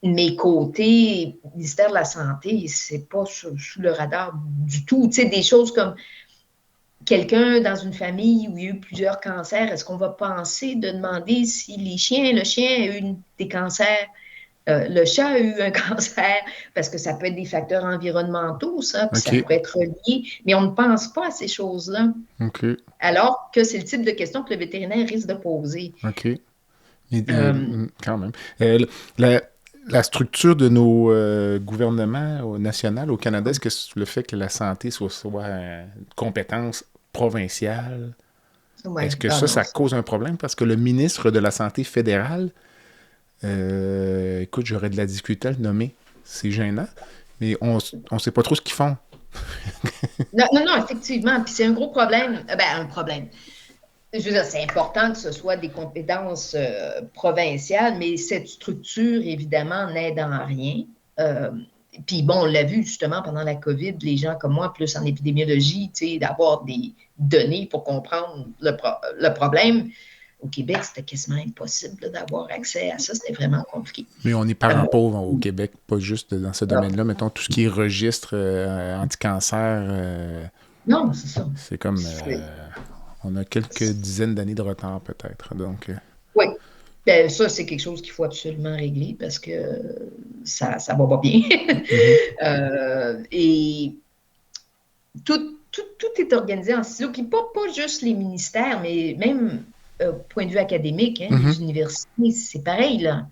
Mais côté ministère de la Santé, c'est pas sous le radar du tout. Tu sais, des choses comme quelqu'un dans une famille où il y a eu plusieurs cancers, est-ce qu'on va penser de demander si le chien a eu des cancers, le chat a eu un cancer, parce que ça peut être des facteurs environnementaux, ça, puis ça pourrait être relié, mais on ne pense pas à ces choses-là. Alors que c'est le type de question que le vétérinaire risque de poser. Mais, quand même. La structure de nos gouvernements nationaux au Canada, est-ce que le fait que la santé soit une compétence provinciale, est-ce que ça cause un problème? Parce que le ministre de la Santé fédérale, écoute, j'aurais de la difficulté à le nommer. C'est gênant, mais on ne sait pas trop ce qu'ils font. non, effectivement. Puis c'est un gros problème. Un problème. Je veux dire, c'est important que ce soit des compétences provinciales, mais cette structure, évidemment, n'aide en rien. Puis bon, on l'a vu justement pendant la COVID, les gens comme moi, plus en épidémiologie, d'avoir des données pour comprendre le problème. Au Québec, c'était quasiment impossible d'avoir accès à ça. C'était vraiment compliqué. Mais on est parents pauvres au Québec, pas juste dans ce domaine-là. Mettons, tout ce qui est registre anti-cancer. Non, c'est ça. C'est comme... on a quelques dizaines d'années de retard, peut-être. Donc, oui. Ben, ça, c'est quelque chose qu'il faut absolument régler parce que ça va pas bien. Et tout est organisé en silo, puis pas juste les ministères, mais même point de vue académique, les universités, c'est pareil, là.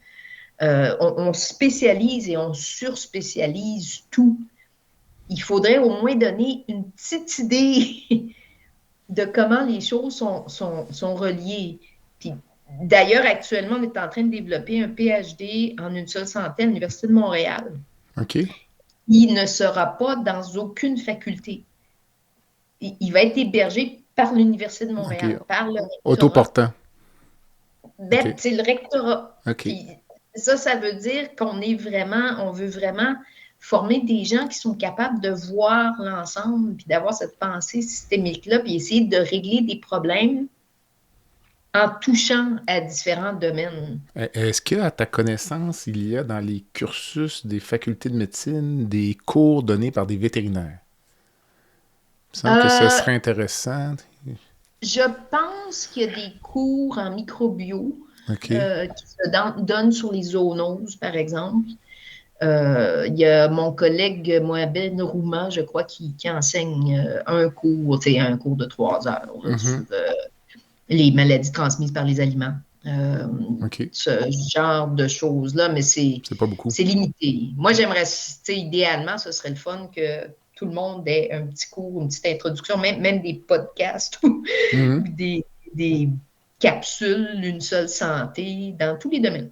On spécialise et on surspécialise tout. Il faudrait au moins donner une petite idée de comment les choses sont reliées. Puis, d'ailleurs, actuellement, on est en train de développer un PhD en une seule santé à l'Université de Montréal. Il ne sera pas dans aucune faculté. Il va être hébergé par l'Université de Montréal, par le rectorat. Autoportant. C'est le rectorat. Puis, ça veut dire qu'on veut vraiment former des gens qui sont capables de voir l'ensemble, puis d'avoir cette pensée systémique-là, puis essayer de régler des problèmes en touchant à différents domaines. Est-ce qu'à ta connaissance, il y a dans les cursus des facultés de médecine des cours donnés par des vétérinaires? Il me semble que ce serait intéressant. Je pense qu'il y a des cours en microbio OK. qui se donnent sur les zoonoses, par exemple. Il y a mon collègue Mohamed Rouma, je crois, qui enseigne un cours de 3 heures là, sur les maladies transmises par les aliments. OK. Ce genre de choses-là, mais c'est pas beaucoup. C'est limité. Moi, j'aimerais, idéalement, ce serait le fun que tout le monde ait un petit cours, une petite introduction, même des podcasts ou des capsules, une seule santé, dans tous les domaines,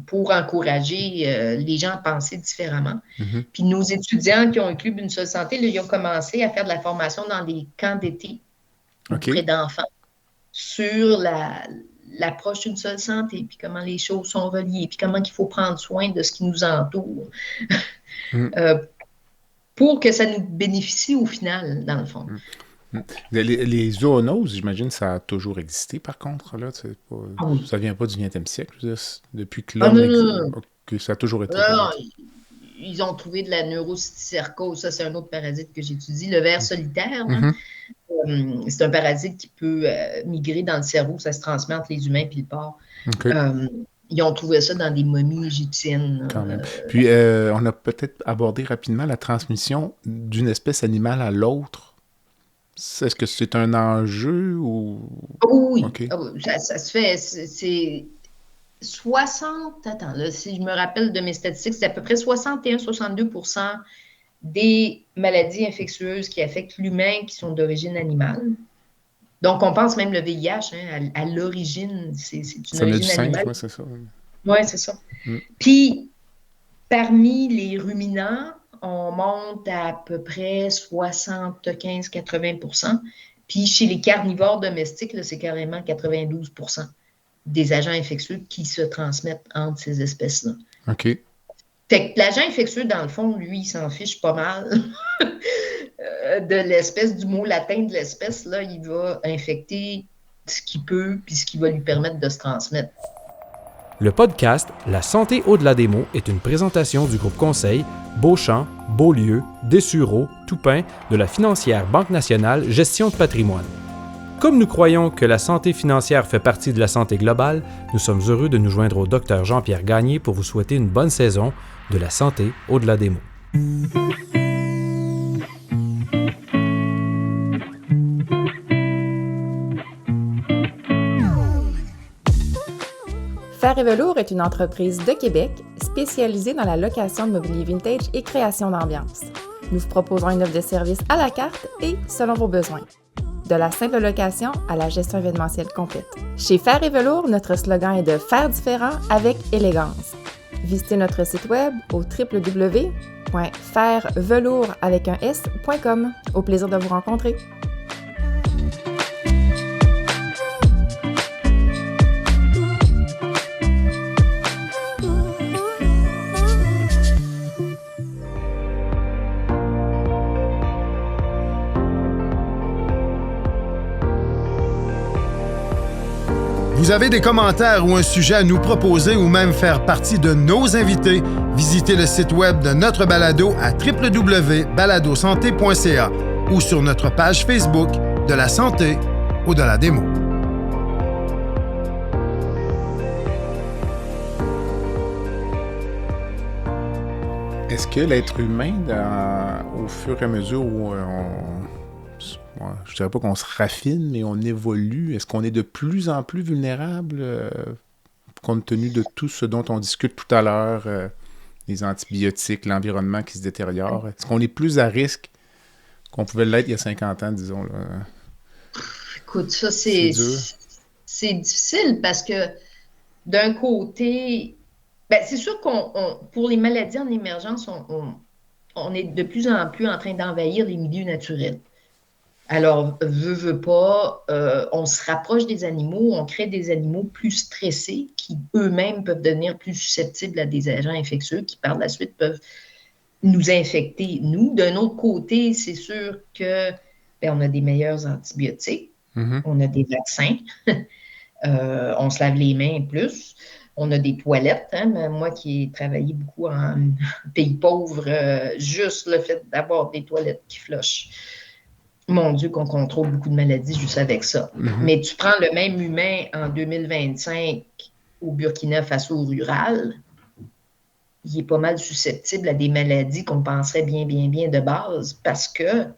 pour encourager les gens à penser différemment. Puis nos étudiants qui ont un club Une seule santé, là, ils ont commencé à faire de la formation dans des camps d'été auprès d'enfants sur l'approche d'une seule santé, puis comment les choses sont reliées, puis comment il faut prendre soin de ce qui nous entoure pour que ça nous bénéficie au final, dans le fond. Les zoonoses, j'imagine, ça a toujours existé, par contre. Là, ça vient pas du 20e siècle. Depuis que l'homme que ça a toujours été. Ils ont trouvé de la neurocysticercose. Ça, c'est un autre parasite que j'étudie, le ver solitaire. C'est un parasite qui peut migrer dans le cerveau. Ça se transmet entre les humains et le porc. Ils ont trouvé ça dans des momies égyptiennes. Quand même. Puis, on a peut-être abordé rapidement la transmission d'une espèce animale à l'autre. Est-ce que c'est un enjeu ou... Oui, ça se fait. C'est 60... Attends, là, si je me rappelle de mes statistiques, c'est à peu près 61-62% des maladies infectieuses qui affectent l'humain qui sont d'origine animale. Donc, on pense même le VIH, à l'origine, c'est une origine animale. Oui, c'est ça. Oui, c'est ça. Puis, parmi les ruminants, on monte à peu près 75-80%. Puis, chez les carnivores domestiques, là, c'est carrément 92% des agents infectieux qui se transmettent entre ces espèces-là. OK. Fait que l'agent infectieux, dans le fond, lui, il s'en fiche pas mal de l'espèce, du mot latin de l'espèce. Là, il va infecter ce qu'il peut puis ce qui va lui permettre de se transmettre. Le podcast La santé au-delà des mots est une présentation du groupe conseil Beauchamp, Beaulieu, Dessureau, Toupin de la financière Banque nationale Gestion de patrimoine. Comme nous croyons que la santé financière fait partie de la santé globale, nous sommes heureux de nous joindre au Dr Jean-Pierre Gagné pour vous souhaiter une bonne saison de la santé au-delà des mots. Fer et Velours est une entreprise de Québec spécialisée dans la location de mobilier vintage et création d'ambiance. Nous vous proposons une offre de service à la carte et selon vos besoins. De la simple location à la gestion événementielle complète. Chez Fer et Velours, notre slogan est de faire différent avec élégance. Visitez notre site web au www.fervelours.com. Au plaisir de vous rencontrer. Vous avez des commentaires ou un sujet à nous proposer ou même faire partie de nos invités, visitez le site web de notre balado à www.baladosanté.ca ou sur notre page Facebook de la santé au-delà des mots. Est-ce que l'être humain, au fur et à mesure où je dirais pas qu'on se raffine, mais on évolue. Est-ce qu'on est de plus en plus vulnérable compte tenu de tout ce dont on discute tout à l'heure, les antibiotiques, l'environnement qui se détériore? Est-ce qu'on est plus à risque qu'on pouvait l'être il y a 50 ans, disons? Là? Écoute, ça, c'est difficile parce que d'un côté, c'est sûr pour les maladies en émergence, on est de plus en plus en train d'envahir les milieux naturels. Alors, veut pas, on se rapproche des animaux, on crée des animaux plus stressés qui eux-mêmes peuvent devenir plus susceptibles à des agents infectieux qui, par la suite, peuvent nous infecter. Nous, d'un autre côté, c'est sûr que on a des meilleurs antibiotiques, on a des vaccins, on se lave les mains plus, on a des toilettes. Moi qui ai travaillé beaucoup en pays pauvre, juste le fait d'avoir des toilettes qui flushent. Mon Dieu, qu'on contrôle beaucoup de maladies juste avec ça. Mais tu prends le même humain en 2025 au Burkina Faso rural, il est pas mal susceptible à des maladies qu'on penserait bien de base parce qu'il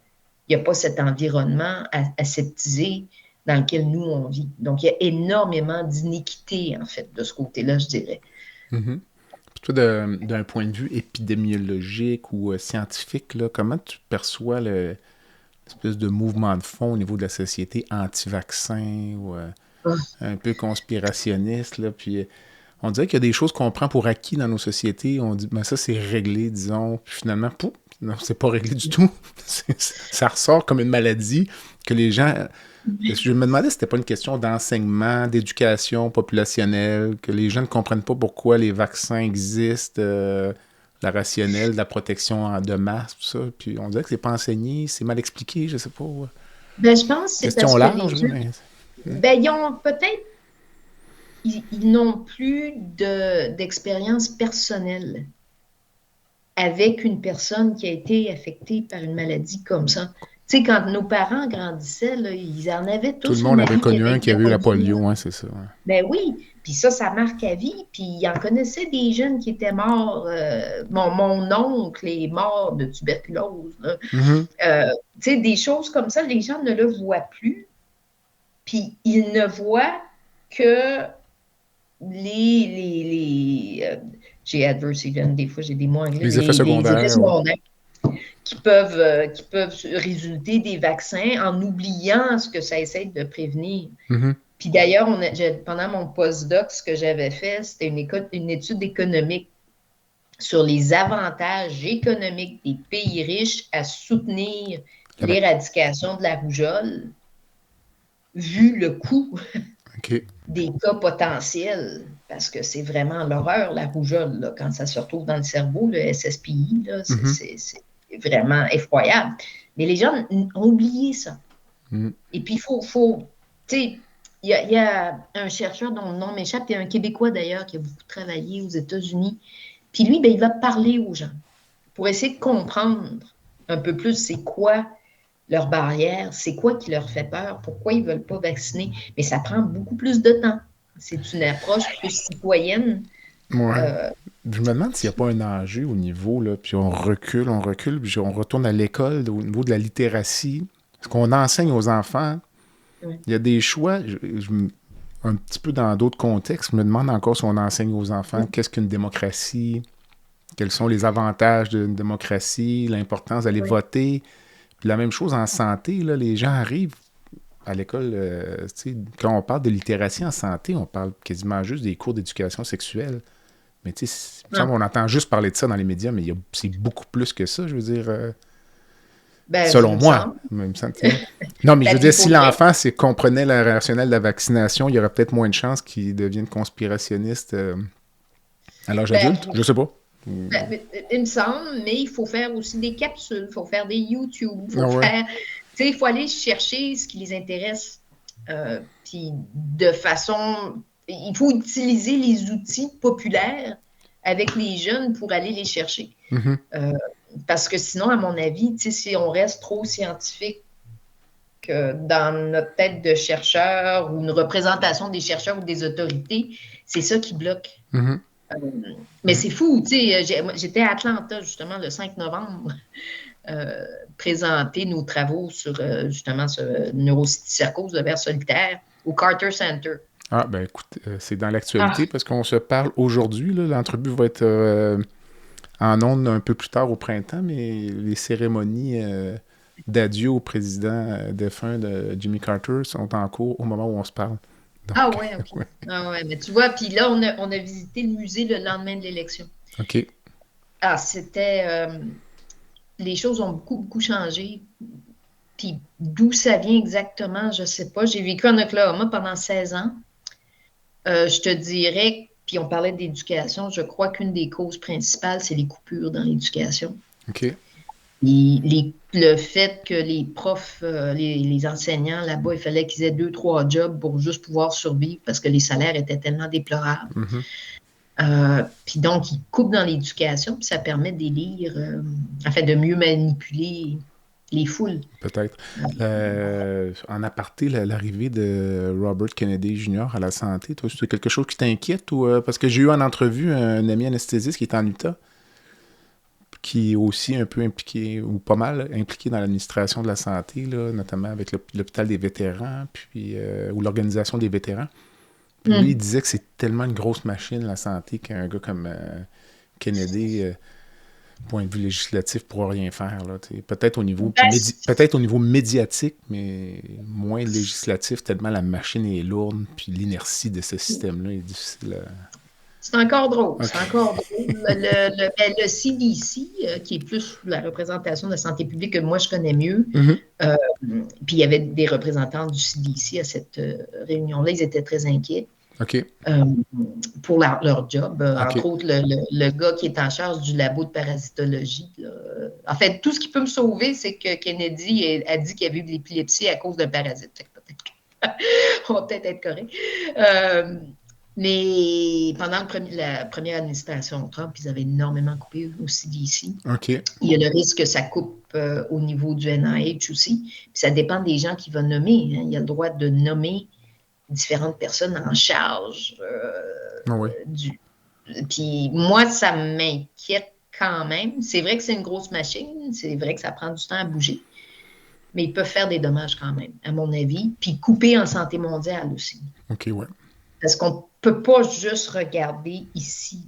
n'y a pas cet environnement aseptisé dans lequel nous, on vit. Donc, il y a énormément d'iniquité, en fait, de ce côté-là, je dirais. Puis toi, d'un point de vue épidémiologique ou scientifique, là, comment tu perçois l'espèce de mouvement de fond au niveau de la société anti-vaccin ou un peu conspirationniste, là, puis on dirait qu'il y a des choses qu'on prend pour acquis dans nos sociétés, on dit, ben ça c'est réglé, disons, puis finalement, pouf, non, c'est pas réglé du tout. Ça ressort comme une maladie que les gens... Je me demandais si c'était pas une question d'enseignement, d'éducation populationnelle, que les gens ne comprennent pas pourquoi les vaccins existent, la rationnelle, la protection de masse, tout ça. Puis on dirait que c'est pas enseigné, c'est mal expliqué, je sais pas. Ben, je pense que c'est question parce que large, mais... Ben, ils ont peut-être... Ils n'ont plus d'expérience personnelle avec une personne qui a été affectée par une maladie comme ça. Tu sais, quand nos parents grandissaient, là, ils en avaient tous. Tout le monde avait connu un qui avait eu la polio, hein, c'est ça. Ouais. Ben oui, puis ça marque à vie. Puis il en connaissait des jeunes qui étaient morts. Mon oncle est mort de tuberculose. Tu sais, des choses comme ça, les gens ne le voient plus. Puis ils ne voient que j'ai adverse event, des fois j'ai des mots anglais. Les effets secondaires. Les effets secondaires qui peuvent résulter des vaccins en oubliant ce que ça essaie de prévenir. Puis d'ailleurs, pendant mon postdoc, ce que j'avais fait, c'était une étude économique sur les avantages économiques des pays riches à soutenir l'éradication de la rougeole, vu le coût des cas potentiels, parce que c'est vraiment l'horreur, la rougeole, là, quand ça se retrouve dans le cerveau, le SSPI, là, c'est vraiment effroyable. Mais les gens ont oublié ça. Et puis, il faut tu sais, il y a un chercheur dont le nom m'échappe, il y a un Québécois d'ailleurs qui a beaucoup travaillé aux États-Unis, puis lui, ben, il va parler aux gens pour essayer de comprendre un peu plus c'est quoi leur barrière, c'est quoi qui leur fait peur, pourquoi ils ne veulent pas vacciner. Mais ça prend beaucoup plus de temps. C'est une approche plus citoyenne. Ouais. Je me demande s'il n'y a pas un enjeu au niveau, là, puis on recule, puis on retourne à l'école au niveau de la littératie. Ce qu'on enseigne aux enfants, il y a des choix, un petit peu dans d'autres contextes, je me demande encore si on enseigne aux enfants qu'est-ce qu'une démocratie, quels sont les avantages d'une démocratie, l'importance d'aller voter. Puis la même chose en santé, là, les gens arrivent à l'école, quand on parle de littératie en santé, on parle quasiment juste des cours d'éducation sexuelle. Mais tu sais, on entend juste parler de ça dans les médias, mais c'est beaucoup plus que ça, je veux dire, selon moi. Non, mais je veux dire, si l'enfant comprenait la rationnelle de la vaccination, il y aurait peut-être moins de chances qu'il devienne conspirationniste à l'âge adulte, je sais pas. Il me semble, mais il faut faire aussi des capsules, il faut faire des YouTube, il faut aller chercher ce qui les intéresse. Puis de façon, il faut utiliser les outils populaires avec les jeunes pour aller les chercher. Parce que sinon, à mon avis, si on reste trop scientifique dans notre tête de chercheur ou une représentation des chercheurs ou des autorités, c'est ça qui bloque. Mais c'est fou, j'étais à Atlanta justement le 5 novembre présenter nos travaux sur justement ce neuropsychose de vers solitaire au Carter Center. Ah, ben écoute, c'est dans l'actualité parce qu'on se parle aujourd'hui. L'entrevue va être en ondes un peu plus tard au printemps, mais les cérémonies d'adieu au président défunt de Jimmy Carter sont en cours au moment où on se parle. Donc, OK. Mais tu vois, puis là, on a visité le musée le lendemain de l'élection. OK. C'était... les choses ont beaucoup changé. Puis d'où ça vient exactement, je ne sais pas. J'ai vécu en Oklahoma pendant 16 ans. Je te dirais, puis on parlait d'éducation, je crois qu'une des causes principales, c'est les coupures dans l'éducation. OK. Le fait que les profs, les enseignants là-bas, il fallait qu'ils aient 2-3 jobs pour juste pouvoir survivre parce que les salaires étaient tellement déplorables. Puis donc, ils coupent dans l'éducation, puis ça permet d'élire, de mieux manipuler les foules. Peut-être. En aparté, l'arrivée de Robert Kennedy Jr. à la santé, toi, c'est quelque chose qui t'inquiète ou parce que j'ai eu en entrevue un ami anesthésiste qui est en Utah, qui est aussi un peu impliqué, ou pas mal impliqué dans l'administration de la santé, là, notamment avec l'hôpital des vétérans, puis ou l'organisation des vétérans. Puis lui, il disait que c'est tellement une grosse machine, la santé, qu'un gars comme Kennedy, point de vue législatif, ne pourra rien faire. Là, peut-être au niveau médiatique, mais moins législatif, tellement la machine est lourde, puis l'inertie de ce système-là est difficile à... C'est encore drôle. Okay. C'est encore drôle. Le CDC, qui est plus la représentation de la santé publique que moi, je connais mieux, puis il y avait des représentants du CDC à cette réunion-là, ils étaient très inquiets pour leur job. Entre autres, le gars qui est en charge du labo de parasitologie. Là. En fait, tout ce qui peut me sauver, c'est que Kennedy a dit qu'il y avait eu de l'épilepsie à cause d'un parasite. On va peut-être être correct. Mais pendant la première administration Trump, ils avaient énormément coupé au CDC. Okay. Il y a le risque que ça coupe au niveau du NIH aussi. Puis ça dépend des gens qu'il va nommer. Hein. Il a le droit de nommer différentes personnes en charge. Puis moi, ça m'inquiète quand même. C'est vrai que c'est une grosse machine. C'est vrai que ça prend du temps à bouger. Mais ils peuvent faire des dommages quand même, à mon avis. Puis couper en santé mondiale aussi. OK, ouais. Parce qu'on ne peut pas juste regarder ici.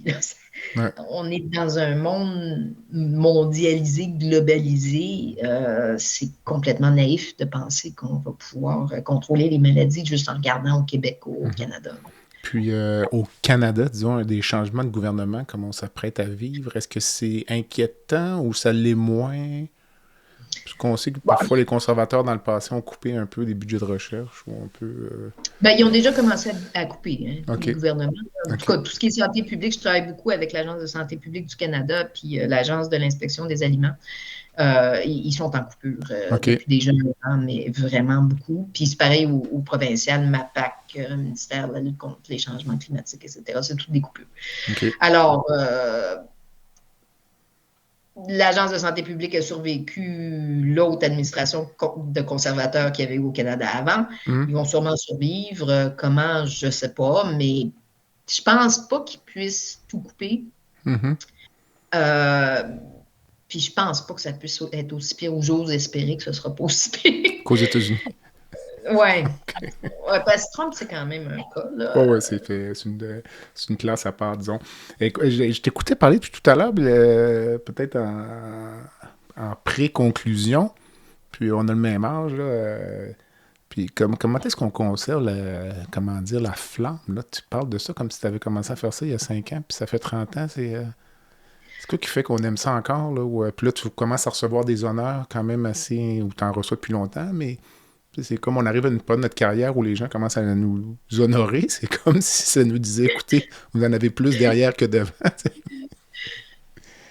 Ouais. On est dans un monde mondialisé, globalisé. C'est complètement naïf de penser qu'on va pouvoir contrôler les maladies juste en regardant au Québec ou au Canada. Puis au Canada, disons, des changements de gouvernement, comment on s'apprête à vivre, est-ce que c'est inquiétant ou ça l'est moins? Parce qu'on sait que parfois les conservateurs dans le passé ont coupé un peu des budgets de recherche ou un peu... ils ont déjà commencé à couper, le gouvernement. En tout cas, tout ce qui est santé publique, je travaille beaucoup avec l'Agence de santé publique du Canada puis l'Agence de l'inspection des aliments. Ils sont en coupure depuis déjà longtemps, mais vraiment beaucoup. Puis c'est pareil au provincial, MAPAC, ministère de la lutte contre les changements climatiques, etc. C'est toutes des coupures. Alors... l'Agence de santé publique a survécu l'autre administration de conservateurs qu'il y avait au Canada avant. Ils vont sûrement survivre. Comment, je ne sais pas, mais je ne pense pas qu'ils puissent tout couper. Puis je ne pense pas que ça puisse être aussi pire, ou j'ose espérer que ce ne sera pas aussi pire. Qu'aux États-Unis. Ouais, parce que Trump, c'est quand même un cas. Oui, c'est une classe à part, disons. Je t'écoutais parler depuis tout à l'heure, peut-être en pré-conclusion, puis on a le même âge, là. Puis comment est-ce qu'on conserve la flamme? Là, tu parles de ça comme si tu avais commencé à faire ça il y a 5 ans, puis ça fait 30 ans. C'est quoi qui fait qu'on aime ça encore? Là, puis là, tu commences à recevoir des honneurs quand même assez, ou tu en reçois depuis longtemps, mais... C'est comme on arrive à une part de notre carrière où les gens commencent à nous honorer. C'est comme si ça nous disait, écoutez, vous en avez plus derrière que devant.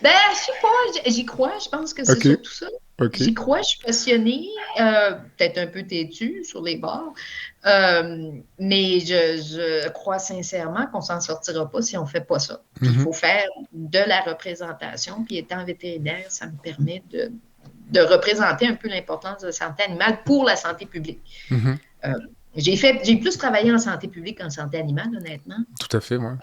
Je sais pas, j'y crois. Je pense que c'est surtout ça. J'y crois, je suis passionnée, peut-être un peu têtue sur les bords, mais je crois sincèrement qu'on s'en sortira pas si on fait pas ça. Il faut faire de la représentation, puis étant vétérinaire, ça me permet de représenter un peu l'importance de la santé animale pour la santé publique. J'ai plus travaillé en santé publique qu'en santé animale, honnêtement. Tout à fait, moi.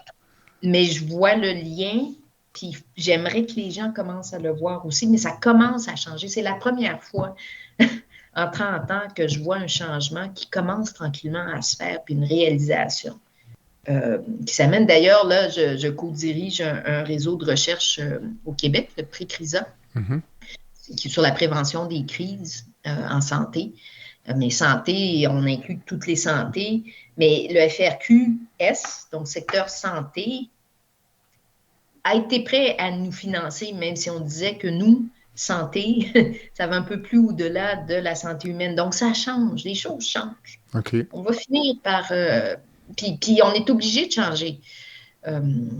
Mais je vois le lien, puis j'aimerais que les gens commencent à le voir aussi, mais ça commence à changer. C'est la première fois en 30 ans que je vois un changement qui commence tranquillement à se faire, puis une réalisation. Qui s'amène d'ailleurs, là, je co-dirige un réseau de recherche au Québec, le prix CRISA, qui est sur la prévention des crises en santé. Mais santé, on inclut toutes les santé, mais le FRQS, donc secteur santé, a été prêt à nous financer, même si on disait que nous, santé, ça va un peu plus au-delà de la santé humaine. Donc, ça change, les choses changent. On va finir par... Puis on est obligé de changer.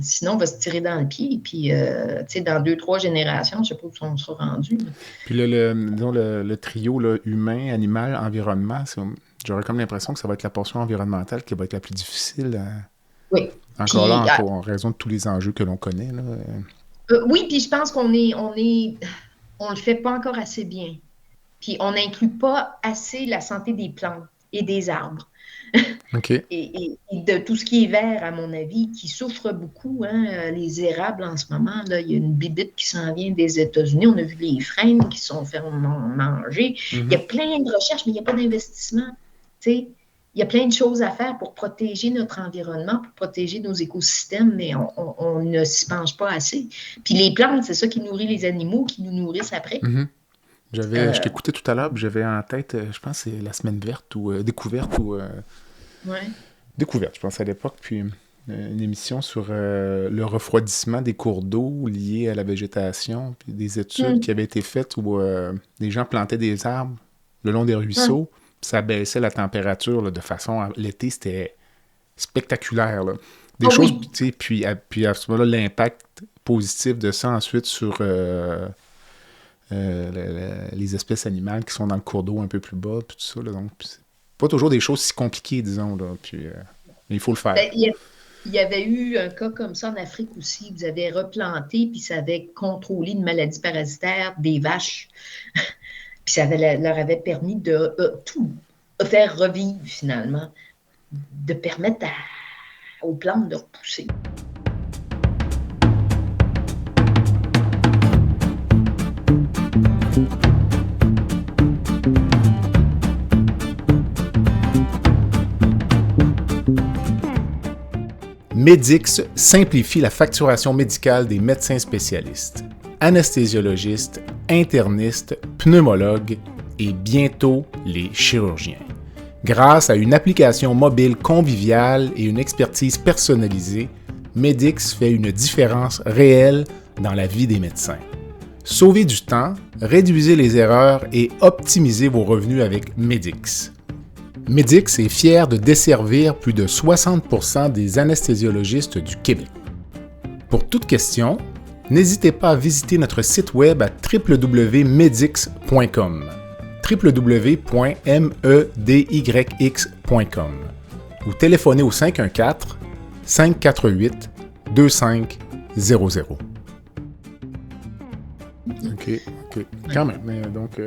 Sinon, on va se tirer dans le pied. Puis, dans 2-3 générations, je ne sais pas où on sera rendu. Puis le trio là, humain, animal, environnement, j'aurais comme l'impression que ça va être la portion environnementale qui va être la plus difficile. Oui. Encore puis, là, en raison de tous les enjeux que l'on connaît. Là. Oui, puis je pense qu'on le fait pas encore assez bien. Puis on n'inclut pas assez la santé des plantes et des arbres. OK. Et de tout ce qui est vert, à mon avis, qui souffre beaucoup. Hein, les érables, en ce moment, là, il y a une bibite qui s'en vient des États-Unis. On a vu les frênes qui sont fait manger. Il y a plein de recherches, mais il n'y a pas d'investissement. Tu sais, il y a plein de choses à faire pour protéger notre environnement, pour protéger nos écosystèmes, mais on ne s'y penche pas assez. Puis les plantes, c'est ça qui nourrit les animaux, qui nous nourrissent après. Je t'écoutais tout à l'heure, puis j'avais en tête, je pense que c'est la semaine verte ou découverte ou... Découverte, je pense à l'époque, puis une émission sur le refroidissement des cours d'eau liés à la végétation, puis des études qui avaient été faites où les gens plantaient des arbres le long des ruisseaux, puis ça baissait la température là, de façon... L'été, c'était spectaculaire. Là. Des choses, tu sais, puis à ce moment-là, l'impact positif de ça ensuite sur... les espèces animales qui sont dans le cours d'eau un peu plus bas, puis tout ça. Là, donc, c'est pas toujours des choses si compliquées, disons. Là, puis, il faut le faire. Ben, il y avait eu un cas comme ça en Afrique aussi. Vous avez replanté, puis ça avait contrôlé une maladie parasitaire des vaches. Puis ça leur avait permis de tout faire revivre, finalement, de permettre aux plantes de repousser. Medix simplifie la facturation médicale des médecins spécialistes, anesthésiologistes, internistes, pneumologues et bientôt les chirurgiens. Grâce à une application mobile conviviale et une expertise personnalisée, Medix fait une différence réelle dans la vie des médecins. Sauvez du temps, réduisez les erreurs et optimisez vos revenus avec Medix. Medix est fier de desservir plus de 60% des anesthésiologistes du Québec. Pour toute question, n'hésitez pas à visiter notre site web à www.medix.com www.medyx.com ou téléphonez au 514-548-2500. OK. Quand même. Mais donc,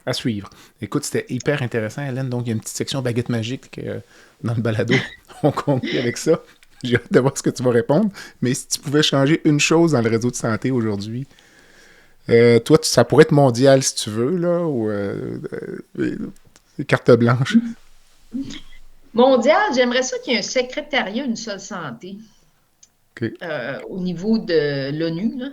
à suivre. Écoute, c'était hyper intéressant, Hélène. Donc, il y a une petite section baguette magique dans le balado. On conclut avec ça. J'ai hâte de voir ce que tu vas répondre. Mais si tu pouvais changer une chose dans le réseau de santé aujourd'hui, toi, ça pourrait être mondial si tu veux, là, ou carte blanche. Mondial, j'aimerais ça qu'il y ait un secrétariat, une seule santé. Okay. Au niveau de l'ONU, là,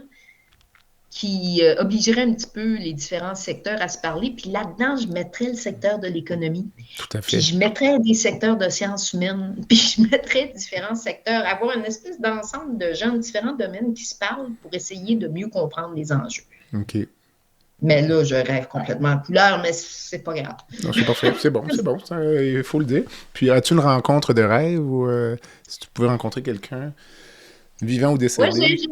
qui obligerait un petit peu les différents secteurs à se parler. Puis là-dedans, je mettrais le secteur de l'économie. Tout à fait. Puis je mettrais des secteurs de sciences humaines. Puis je mettrais différents secteurs. Avoir une espèce d'ensemble de gens de différents domaines qui se parlent pour essayer de mieux comprendre les enjeux. OK. Mais là, je rêve complètement en couleur, mais c'est pas grave. Non, c'est parfait. C'est bon. Il faut le dire. Puis, as-tu une rencontre de rêve ou si tu pouvais rencontrer quelqu'un, vivant ou décédé? Oui,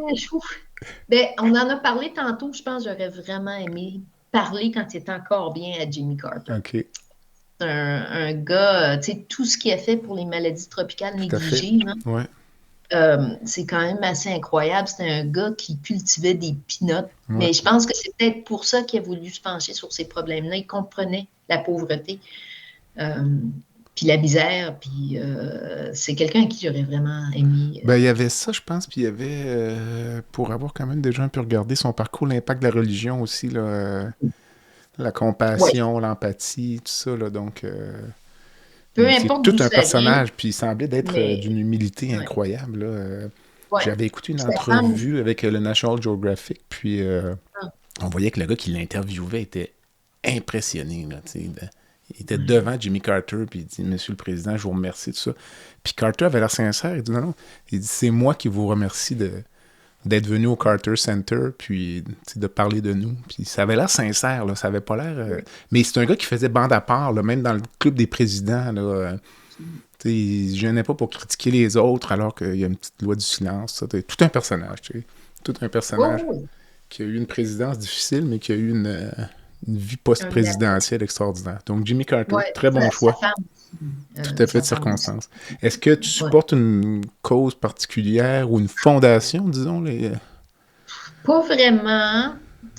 ben, on en a parlé tantôt. Je pense que j'aurais vraiment aimé parler quand il était encore bien à Jimmy Carter. OK. Un gars, tu sais, tout ce qu'il a fait pour les maladies tropicales négligées, hein, ouais. C'est quand même assez incroyable. C'était un gars qui cultivait des peanuts. Ouais. Mais je pense que c'est peut-être pour ça qu'il a voulu se pencher sur ces problèmes-là. Il comprenait la pauvreté, puis la misère. Puis c'est quelqu'un à qui j'aurais vraiment aimé. Ben, il y avait ça, je pense. Puis il y avait, pour avoir quand même déjà un peu regardé son parcours, l'impact de la religion aussi, là, la compassion, l'empathie, tout ça. Là, donc, peu importe c'est tout un personnage. Puis il semblait d'être mais... d'une humilité incroyable. Là. J'avais écouté une entrevue avec le National Geographic. Puis on voyait que le gars qui l'interviewait était impressionné. Là, il était devant Jimmy Carter. Puis il dit, Monsieur le Président, je vous remercie de ça. Puis Carter avait l'air sincère. Il dit, non. Il dit, c'est moi qui vous remercie d'être venu au Carter Center, puis de parler de nous. Puis ça avait l'air sincère, là, ça avait pas l'air... Mais c'est un gars qui faisait bande à part, là, même dans le club des présidents. Là, il ne gênait pas pour critiquer les autres, alors qu'il y a une petite loi du silence. Ça, tout un personnage, tout un personnage qui a eu une présidence difficile, mais qui a eu une vie post-présidentielle extraordinaire. Donc Jimmy Carter, très bon choix. Tout à fait de circonstance. Est-ce que tu supportes une cause particulière ou une fondation, disons? Pas vraiment,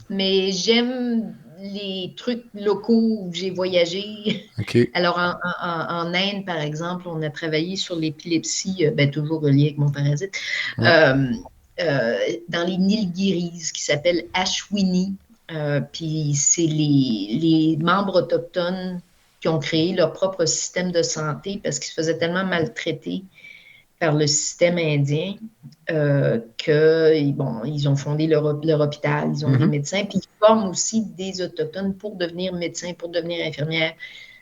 mais j'aime les trucs locaux où j'ai voyagé. OK. Alors, en Inde, par exemple, on a travaillé sur l'épilepsie, toujours reliée avec mon parasite, dans les Nilgiris, qui s'appelle Ashwini. Puis c'est les membres autochtones qui ont créé leur propre système de santé parce qu'ils se faisaient tellement maltraiter par le système indien ils ont fondé leur hôpital, ils ont des médecins, puis ils forment aussi des Autochtones pour devenir médecins, pour devenir infirmières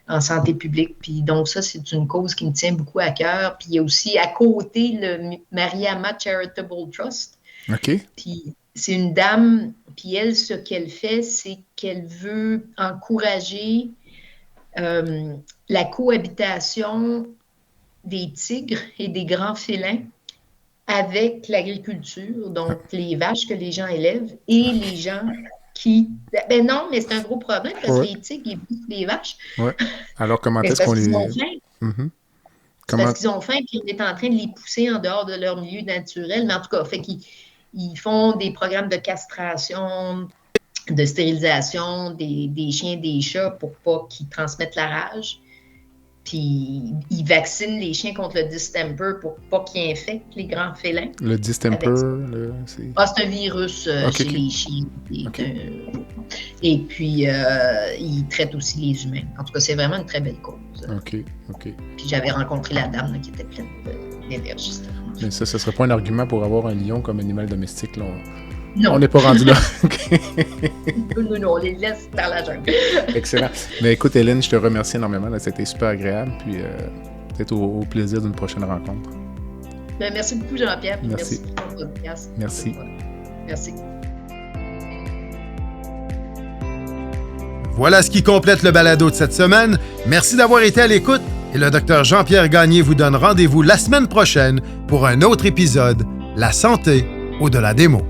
en santé publique. Puis donc ça, c'est une cause qui me tient beaucoup à cœur. Puis il y a aussi à côté le Mariama Charitable Trust. OK. Puis c'est une dame, puis elle, ce qu'elle fait, c'est qu'elle veut encourager la cohabitation des tigres et des grands félins avec l'agriculture, donc les vaches que les gens élèvent et les gens qui... Ben non, mais c'est un gros problème parce que les tigres, ils bouffent les vaches. Ouais. Alors, comment est-ce qu'on les... Parce qu'ils ont faim, puis on est en train de les pousser en dehors de leur milieu naturel. Mais en tout cas, fait qu'ils font des programmes de castration, de stérilisation des chiens, des chats pour pas qu'ils transmettent la rage. Puis ils vaccinent les chiens contre le distemper pour pas qu'ils infectent les grands félins. Le distemper, c'est... c'est un virus chez les chiens. Et puis, ils traitent aussi les humains. En tout cas, c'est vraiment une très belle cause. OK. Puis j'avais rencontré la dame là, qui était pleine d'énergie. Mais ça serait pas un argument pour avoir un lion comme animal domestique, là. Non. On n'est pas rendu là. Non, on les laisse dans la jungle. Excellent. Mais écoute, Hélène, je te remercie énormément. C'était super agréable. Puis peut-être au plaisir d'une prochaine rencontre. Merci beaucoup, Jean-Pierre. Merci pour ton podcast. Merci. Merci. Voilà ce qui complète le balado de cette semaine. Merci d'avoir été à l'écoute et le Dr Jean-Pierre Gagné vous donne rendez-vous la semaine prochaine pour un autre épisode, La santé au-delà des mots.